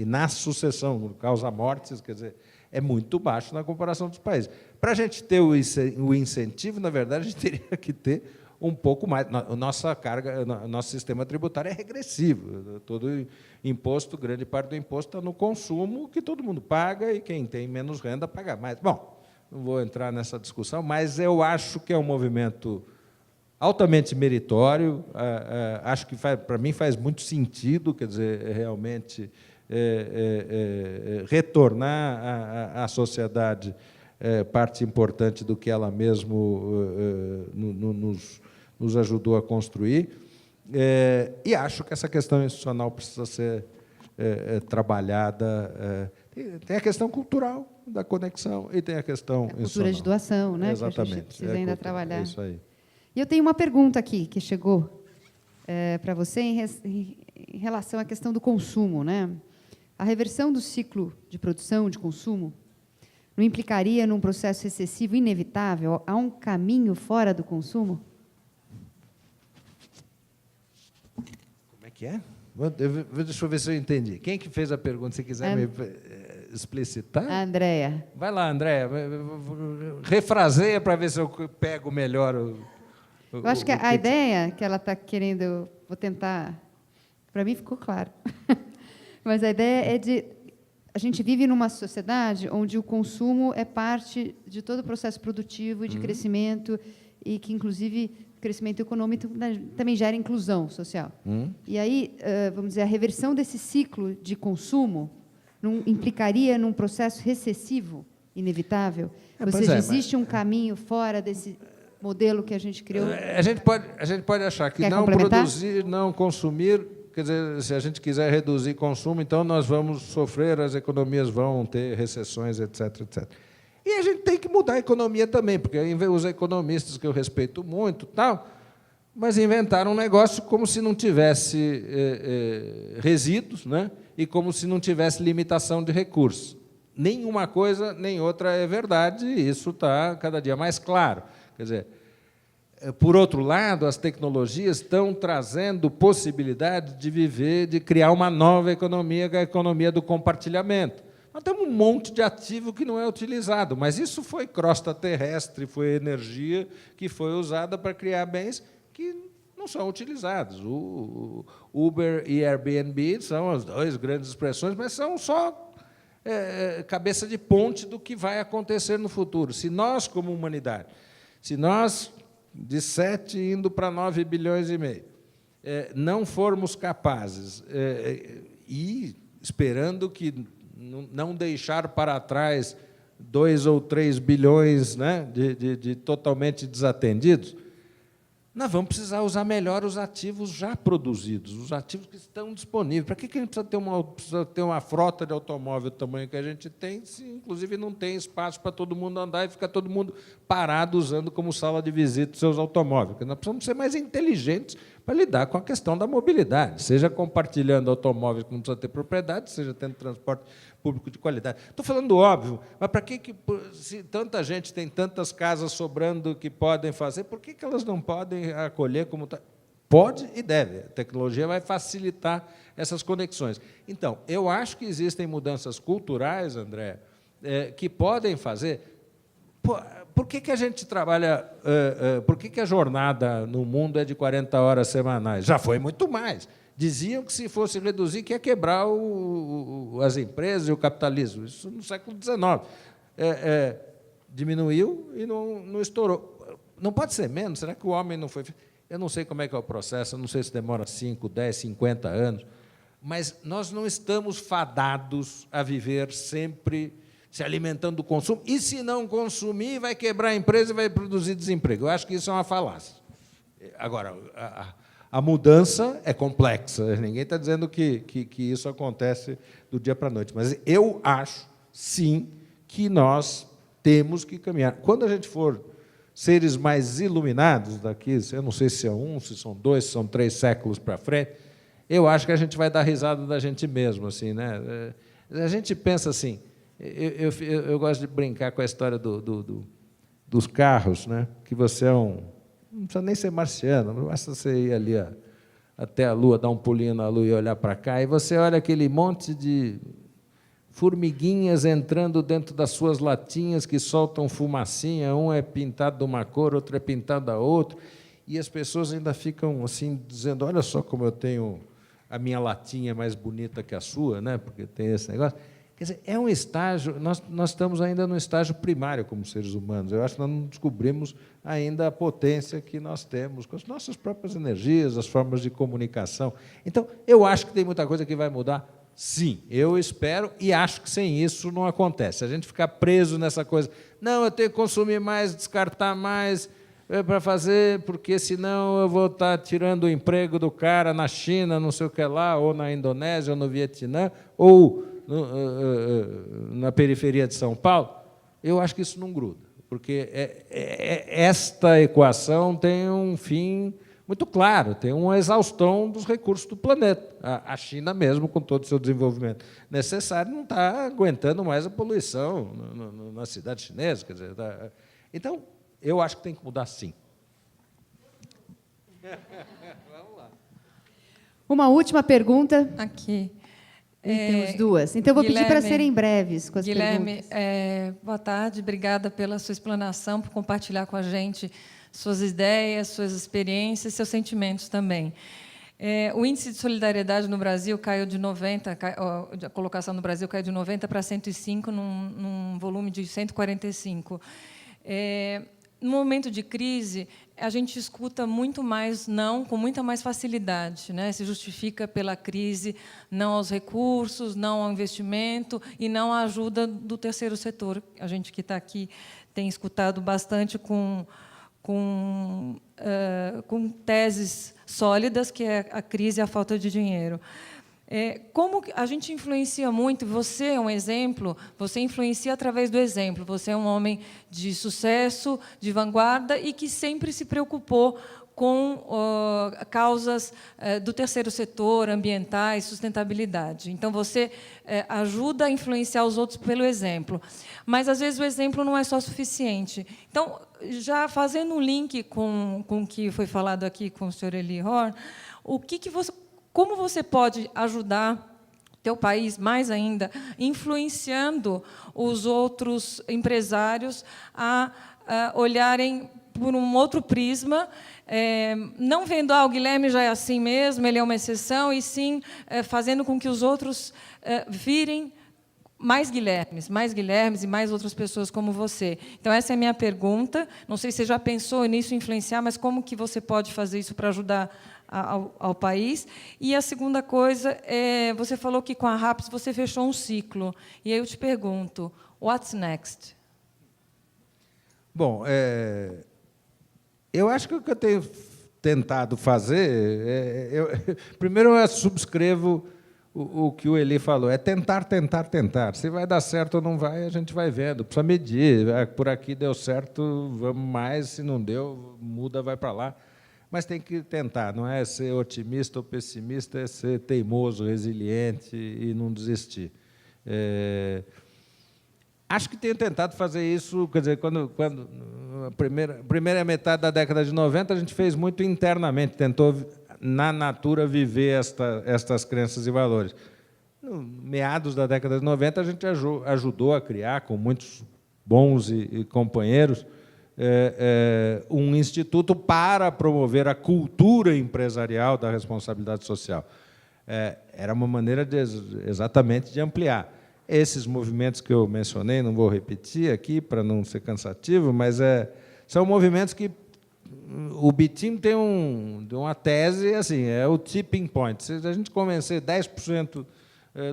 na sucessão, no causa-mortes, quer dizer, é muito baixo na comparação dos países. Para a gente ter o incentivo, na verdade, a gente teria que ter um pouco mais. Nosso sistema tributário é regressivo. Todo imposto, grande parte do imposto está no consumo, que todo mundo paga, e quem tem menos renda paga mais. Bom, não vou entrar nessa discussão, mas eu acho que é um movimento altamente meritório. Acho que, para mim, faz muito sentido, quer dizer, realmente retornar à sociedade parte importante do que ela mesmo nos ajudou a construir, e acho que essa questão institucional precisa ser trabalhada. Tem a questão cultural da conexão e tem a questão institucional. Cultura de doação, né? Exatamente. Que a gente precisa ainda trabalhar. É isso aí. E eu tenho uma pergunta aqui que chegou para você em relação à questão do consumo, né? A reversão do ciclo de produção, de consumo, não implicaria num processo recessivo inevitável? Há um caminho fora do consumo? Como é que é? Deixa eu ver se eu entendi. Quem que fez a pergunta? Se quiser me explicitar. A Andréia. Vai lá, Andréia. Refraseia para ver se eu pego melhor eu acho que a ideia que ela está querendo... Vou tentar... Para mim ficou claro. Mas a ideia é de a gente vive numa sociedade onde o consumo é parte de todo o processo produtivo e de crescimento, e que, inclusive, crescimento econômico também gera inclusão social. E aí, vamos dizer, a reversão desse ciclo de consumo não implicaria num processo recessivo inevitável? Ou seja, existe um caminho fora desse modelo que a gente criou? A gente pode achar que não produzir, não consumir, quer dizer, se a gente quiser reduzir consumo, então nós vamos sofrer, as economias vão ter recessões, etc., etc. E a gente tem que mudar a economia também, porque os economistas, que eu respeito muito, tal, mas inventaram um negócio como se não tivesse resíduos, né? E como se não tivesse limitação de recursos. Nenhuma coisa, nem outra é verdade, e isso está cada dia mais claro. Quer dizer, por outro lado, as tecnologias estão trazendo possibilidade de viver, de criar uma nova economia, que é a economia do compartilhamento. Nós temos um monte de ativo que não é utilizado, mas isso foi crosta terrestre, foi energia que foi usada para criar bens que não são utilizados. O Uber e Airbnb são as duas grandes expressões, mas são só cabeça de ponte do que vai acontecer no futuro. Se nós, como humanidade, se nós, de 7 indo para 9 bilhões e meio, não formos capazes, e esperando que não deixar para trás 2 ou 3 bilhões, né, de totalmente desatendidos, nós vamos precisar usar melhor os ativos já produzidos, os ativos que estão disponíveis. Para que a gente precisa ter uma frota de automóvel do tamanho que a gente tem, se, inclusive, não tem espaço para todo mundo andar e fica todo mundo parado usando como sala de visita os seus automóveis? Porque nós precisamos ser mais inteligentes para lidar com a questão da mobilidade, seja compartilhando automóveis que não precisa ter propriedade, seja tendo transporte público de qualidade. Estou falando óbvio, mas para que, se tanta gente tem tantas casas sobrando que podem fazer, por que elas não podem acolher como está? Pode e deve. A tecnologia vai facilitar essas conexões. Então, eu acho que existem mudanças culturais, André, que podem fazer. Por que a gente trabalha, por que a jornada no mundo é de 40 horas semanais? Já foi muito mais. Diziam que, se fosse reduzir, que ia quebrar as empresas e o capitalismo. Isso no século XIX. Diminuiu e não estourou. Não pode ser menos? Será que o homem não foi... Eu não sei como é que é o processo, eu não sei se demora 5, 10, 50 anos, mas nós não estamos fadados a viver sempre se alimentando do consumo, e, se não consumir, vai quebrar a empresa e vai produzir desemprego. Eu acho que isso é uma falácia. Agora, a mudança é complexa, ninguém está dizendo que isso acontece do dia para a noite, mas eu acho, sim, que nós temos que caminhar. Quando a gente for seres mais iluminados daqui, eu não sei se é 1, se são 2, se são 3 séculos para frente, eu acho que a gente vai dar risada da gente mesmo. Assim, né? A gente pensa assim, eu gosto de brincar com a história dos carros, né? Que você não precisa nem ser marciano, basta você ir ali até a Lua, dar um pulinho na Lua e olhar para cá, e você olha aquele monte de formiguinhas entrando dentro das suas latinhas que soltam fumacinha, um é pintado de uma cor, outro é pintado da outra, e as pessoas ainda ficam assim, dizendo, olha só como eu tenho a minha latinha mais bonita que a sua, né? Porque tem esse negócio. Quer dizer, é um estágio, nós estamos ainda no estágio primário como seres humanos. Eu acho que nós não descobrimos ainda a potência que nós temos com as nossas próprias energias, as formas de comunicação. Então, eu acho que tem muita coisa que vai mudar. Sim, eu espero e acho que sem isso não acontece. Se a gente ficar preso nessa coisa, não, eu tenho que consumir mais, descartar mais para fazer, porque senão eu vou estar tirando o emprego do cara na China, não sei o que lá, ou na Indonésia, ou no Vietnã, ou na periferia de São Paulo, eu acho que isso não gruda, porque esta equação tem um fim muito claro, tem uma exaustão dos recursos do planeta. A China mesmo, com todo o seu desenvolvimento necessário, não está aguentando mais a poluição na cidade chinesa. Quer dizer, então, eu acho que tem que mudar, sim. Vamos lá. Uma última pergunta. Aqui. Temos 2. Então, eu vou pedir para serem breves com as Guilherme, perguntas. Boa tarde, obrigada pela sua explanação, por compartilhar com a gente suas ideias, suas experiências, seus sentimentos também. O índice de solidariedade no Brasil caiu de 90, a colocação no Brasil caiu de 90 para 105, num volume de 145. No momento de crise, a gente escuta muito mais não, com muita mais facilidade, né? Se justifica pela crise, não aos recursos, não ao investimento e não à ajuda do terceiro setor. A gente que está aqui tem escutado bastante com teses sólidas, que é a crise e a falta de dinheiro. Como a gente influencia muito, você é um exemplo, você influencia através do exemplo, você é um homem de sucesso, de vanguarda, e que sempre se preocupou com causas do terceiro setor, ambientais, sustentabilidade. Então, você ajuda a influenciar os outros pelo exemplo. Mas, às vezes, o exemplo não é só suficiente. Então, já fazendo um link com o que foi falado aqui com o senhor Eli Horn, como você pode ajudar o teu país, mais ainda, influenciando os outros empresários a olharem por um outro prisma, não vendo o Guilherme já é assim mesmo, ele é uma exceção, e sim fazendo com que os outros virem mais Guilhermes e mais outras pessoas como você. Então, essa é a minha pergunta. Não sei se você já pensou nisso, influenciar, mas como que você pode fazer isso para ajudar ao país? E a segunda coisa, você falou que com a RAPS você fechou um ciclo. E aí eu te pergunto, what's next? Bom, eu acho que o que eu tenho tentado fazer... primeiro, eu subscrevo o que o Eli falou, é tentar, tentar, tentar. Se vai dar certo ou não vai, a gente vai vendo. Precisa medir. Por aqui deu certo, vamos mais. Se não deu, muda, vai para lá. Mas tem que tentar. Não é ser otimista ou pessimista, é ser teimoso, resiliente e não desistir. Acho que tenho tentado fazer isso, quer dizer, quando a primeira metade da década de 90, a gente fez muito internamente, tentou, na natura, viver estas crenças e valores. No meados da década de 90, a gente ajudou a criar, com muitos bons e companheiros, um instituto para promover a cultura empresarial da responsabilidade social. Era uma maneira exatamente de ampliar. Esses movimentos que eu mencionei, não vou repetir aqui para não ser cansativo, mas são movimentos que o BITIM tem uma tese, assim, é o tipping point. Se a gente convencer 10%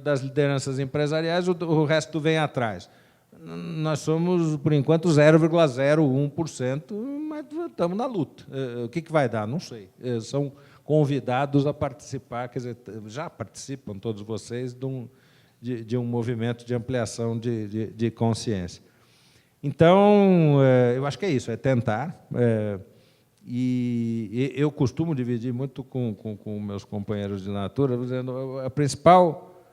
das lideranças empresariais, o resto vem atrás. Nós somos, por enquanto, 0,01%, mas estamos na luta. O que vai dar? Não sei. São convidados a participar, quer dizer, já participam todos vocês de um movimento de ampliação de consciência. Então, eu acho que é isso, é tentar. E eu costumo dividir muito com meus companheiros de natura, dizendo a principal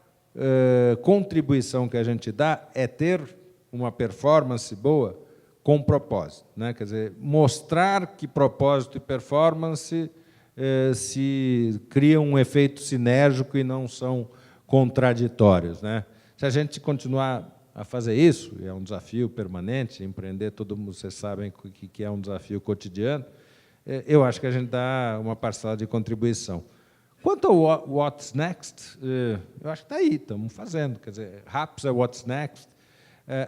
contribuição que a gente dá é ter uma performance boa com propósito, né? Quer dizer, mostrar que propósito e performance se criam um efeito sinérgico e não são contraditórios, né? Se a gente continuar a fazer isso, e é um desafio permanente, empreender, todo mundo, vocês sabem que é um desafio cotidiano, eu acho que a gente dá uma parcela de contribuição. Quanto ao What's Next, eu acho que está aí, estamos fazendo. Quer dizer, RAPS é What's Next.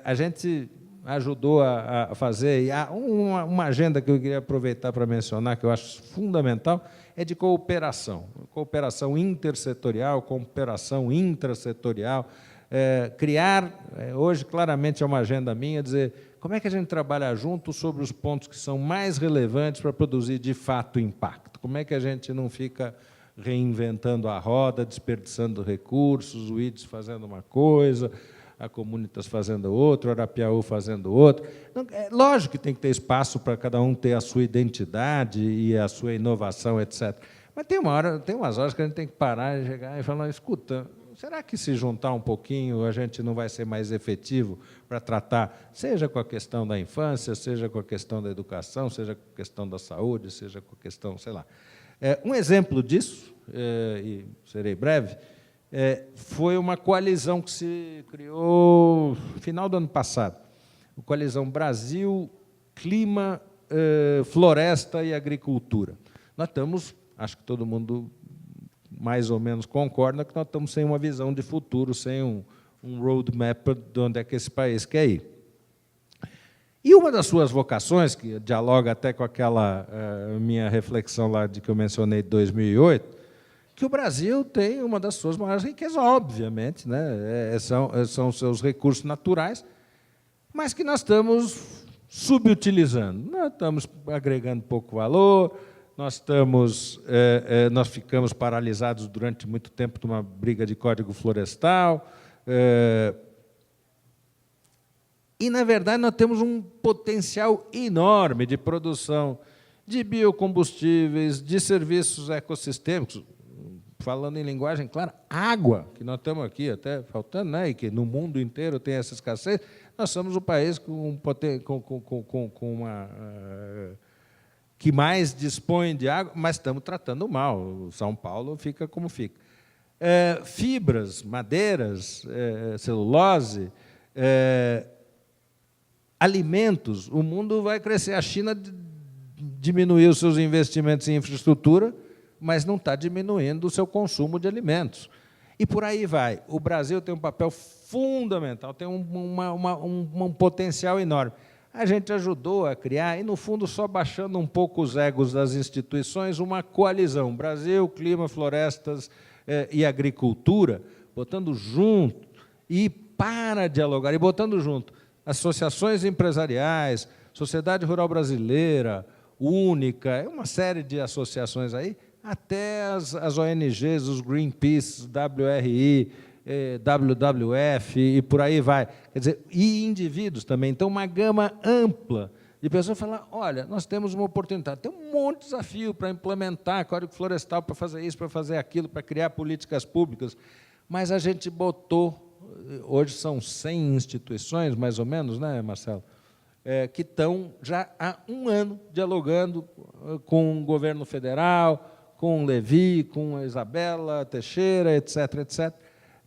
A gente ajudou a fazer, e há uma agenda que eu queria aproveitar para mencionar, que eu acho fundamental, é de cooperação intersetorial, cooperação intrasetorial, criar, hoje claramente é uma agenda minha, dizer como é que a gente trabalha junto sobre os pontos que são mais relevantes para produzir, de fato, impacto, como é que a gente não fica reinventando a roda, desperdiçando recursos, o IDES fazendo uma coisa, a Comunitas fazendo outra, o Arapiaú fazendo outra. Lógico que tem que ter espaço para cada um ter a sua identidade e a sua inovação, etc. Mas tem umas horas que a gente tem que parar e chegar e falar, escuta, será que se juntar um pouquinho a gente não vai ser mais efetivo para tratar, seja com a questão da infância, seja com a questão da educação, seja com a questão da saúde, seja com a questão, sei lá. Um exemplo disso, e serei breve, foi uma coalizão que se criou no final do ano passado, a coalizão Brasil, Clima, Floresta e Agricultura. Nós estamos, acho que todo mundo mais ou menos concordam que nós estamos sem uma visão de futuro, sem um roadmap de onde é que esse país quer ir. E uma das suas vocações, que dialoga até com aquela minha reflexão lá de que eu mencionei de 2008, que o Brasil tem uma das suas maiores riquezas, obviamente, né? São seus recursos naturais, mas que nós estamos subutilizando. Nós estamos agregando pouco valor, nós ficamos paralisados durante muito tempo numa briga de código florestal, e, na verdade, nós temos um potencial enorme de produção de biocombustíveis, de serviços ecossistêmicos, falando em linguagem clara, água, que nós estamos aqui até faltando, né, e que no mundo inteiro tem essa escassez. Nós somos o país que mais dispõe de água, mas estamos tratando mal. O São Paulo fica como fica. Fibras, madeiras, celulose, alimentos, o mundo vai crescer. A China diminuiu seus investimentos em infraestrutura, mas não está diminuindo o seu consumo de alimentos. E por aí vai. O Brasil tem um papel fundamental, tem um potencial enorme. A gente ajudou a criar, e, no fundo, só baixando um pouco os egos das instituições, uma coalizão, Brasil, Clima, Florestas e Agricultura, botando junto, e para dialogar, e botando junto associações empresariais, Sociedade Rural Brasileira, Única, uma série de associações aí, até as ONGs, os Greenpeace, WRI, WWF e por aí vai. Quer dizer, e indivíduos também. Então, uma gama ampla de pessoas falar, olha, nós temos uma oportunidade, tem um monte de desafio para implementar Código Florestal, para fazer isso, para fazer aquilo, para criar políticas públicas, mas a gente botou, hoje são 100 instituições, mais ou menos, né, Marcelo, que estão já há um ano dialogando com o governo federal, com o Levi, com a Isabela Teixeira, etc., etc.,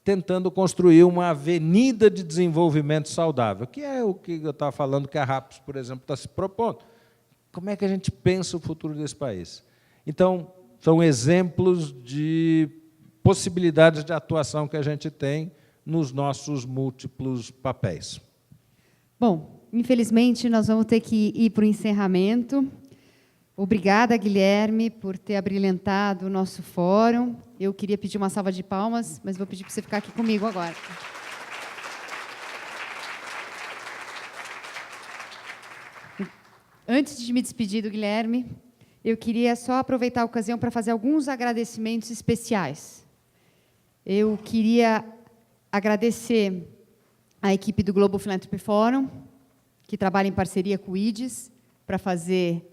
tentando construir uma avenida de desenvolvimento saudável, que é o que eu estava falando que a RAPS, por exemplo, está se propondo. Como é que a gente pensa o futuro desse país? Então, são exemplos de possibilidades de atuação que a gente tem nos nossos múltiplos papéis. Bom, infelizmente, nós vamos ter que ir para o encerramento. Obrigada, Guilherme, por ter abrilhantado o nosso fórum. Eu queria pedir uma salva de palmas, mas vou pedir para você ficar aqui comigo agora. Antes de me despedir do Guilherme, eu queria só aproveitar a ocasião para fazer alguns agradecimentos especiais. Eu queria agradecer a equipe do Global Philanthropy Forum, que trabalha em parceria com o IDES para fazer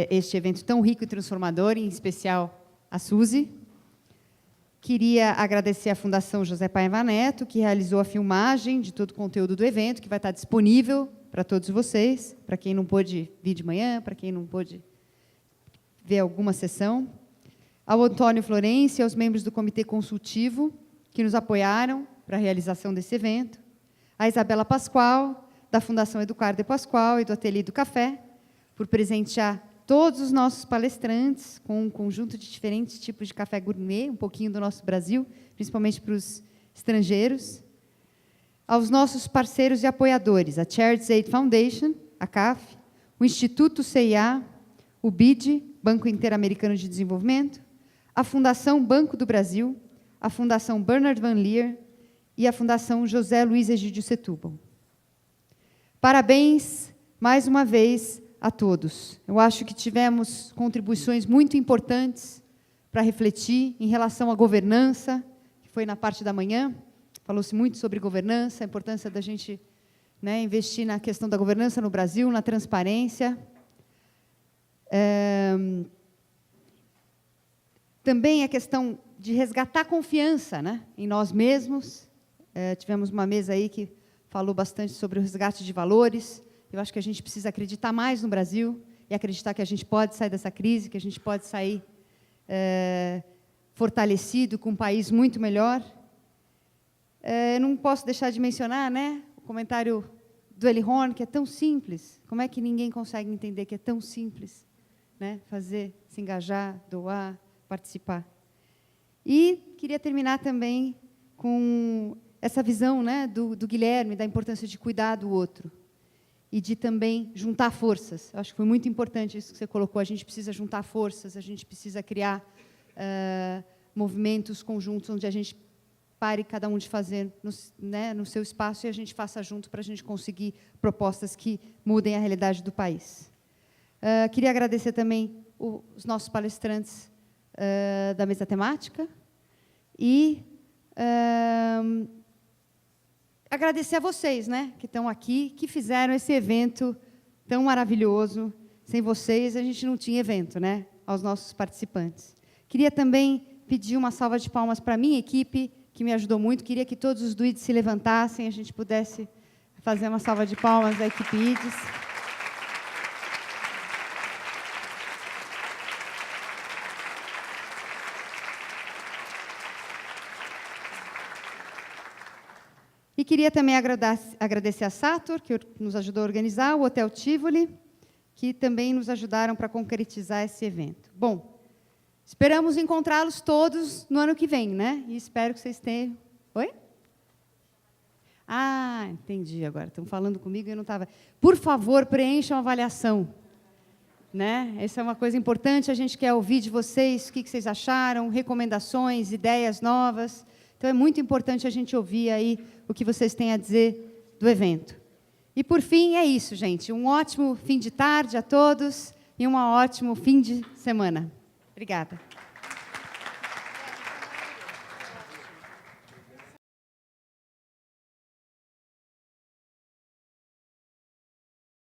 este evento tão rico e transformador, em especial a Suzy. Queria agradecer à Fundação José Paiva Neto, que realizou a filmagem de todo o conteúdo do evento, que vai estar disponível para todos vocês, para quem não pôde vir de manhã, para quem não pôde ver alguma sessão. Ao Antônio Florencio e aos membros do Comitê Consultivo, que nos apoiaram para a realização desse evento. A Isabela Pascoal, da Fundação Educar de Pascoal e do Ateliê do Café, por presentear todos os nossos palestrantes com um conjunto de diferentes tipos de café gourmet, um pouquinho do nosso Brasil, principalmente para os estrangeiros. Aos nossos parceiros e apoiadores, a Charities Aid Foundation, a CAF, o Instituto CIA, o BID, Banco Interamericano de Desenvolvimento, a Fundação Banco do Brasil, a Fundação Bernard Van Leer e a Fundação José Luiz Egídio Setúbal. Parabéns, mais uma vez, a todos. Eu acho que tivemos contribuições muito importantes para refletir em relação à governança, que foi na parte da manhã, falou-se muito sobre governança, a importância da gente, né, investir na questão da governança no Brasil, na transparência. Também a questão de resgatar confiança, né, em nós mesmos. Tivemos uma mesa aí que falou bastante sobre o resgate de valores. Eu acho que a gente precisa acreditar mais no Brasil e acreditar que a gente pode sair dessa crise, que a gente pode sair fortalecido, com um país muito melhor. Não posso deixar de mencionar, né, o comentário do Eli Horn, que é tão simples. Como é que ninguém consegue entender que é tão simples, né, fazer, se engajar, doar, participar? E queria terminar também com essa visão, né, do Guilherme, da importância de cuidar do outro e de também juntar forças. Eu acho que foi muito importante isso que você colocou. A gente precisa juntar forças, a gente precisa criar movimentos conjuntos onde a gente pare cada um de fazer no seu espaço e a gente faça junto para a gente conseguir propostas que mudem a realidade do país. Queria agradecer também os nossos palestrantes da mesa temática e agradecer a vocês, né, que estão aqui, que fizeram esse evento tão maravilhoso. Sem vocês, a gente não tinha evento, né, aos nossos participantes. Queria também pedir uma salva de palmas para a minha equipe, que me ajudou muito. Queria que todos os do IDES se levantassem, a gente pudesse fazer uma salva de palmas à equipe IDES. E queria também agradecer a Sator, que nos ajudou a organizar, o Hotel Tivoli, que também nos ajudaram para concretizar esse evento. Bom, esperamos encontrá-los todos no ano que vem, né? E espero que vocês tenham... Oi? Ah, entendi agora. Estão falando comigo e eu não estava... Por favor, preencham a avaliação. Né? Essa é uma coisa importante, a gente quer ouvir de vocês o que vocês acharam, recomendações, ideias novas. Então, é muito importante a gente ouvir aí o que vocês têm a dizer do evento. E, por fim, é isso, gente. Um ótimo fim de tarde a todos e um ótimo fim de semana. Obrigada.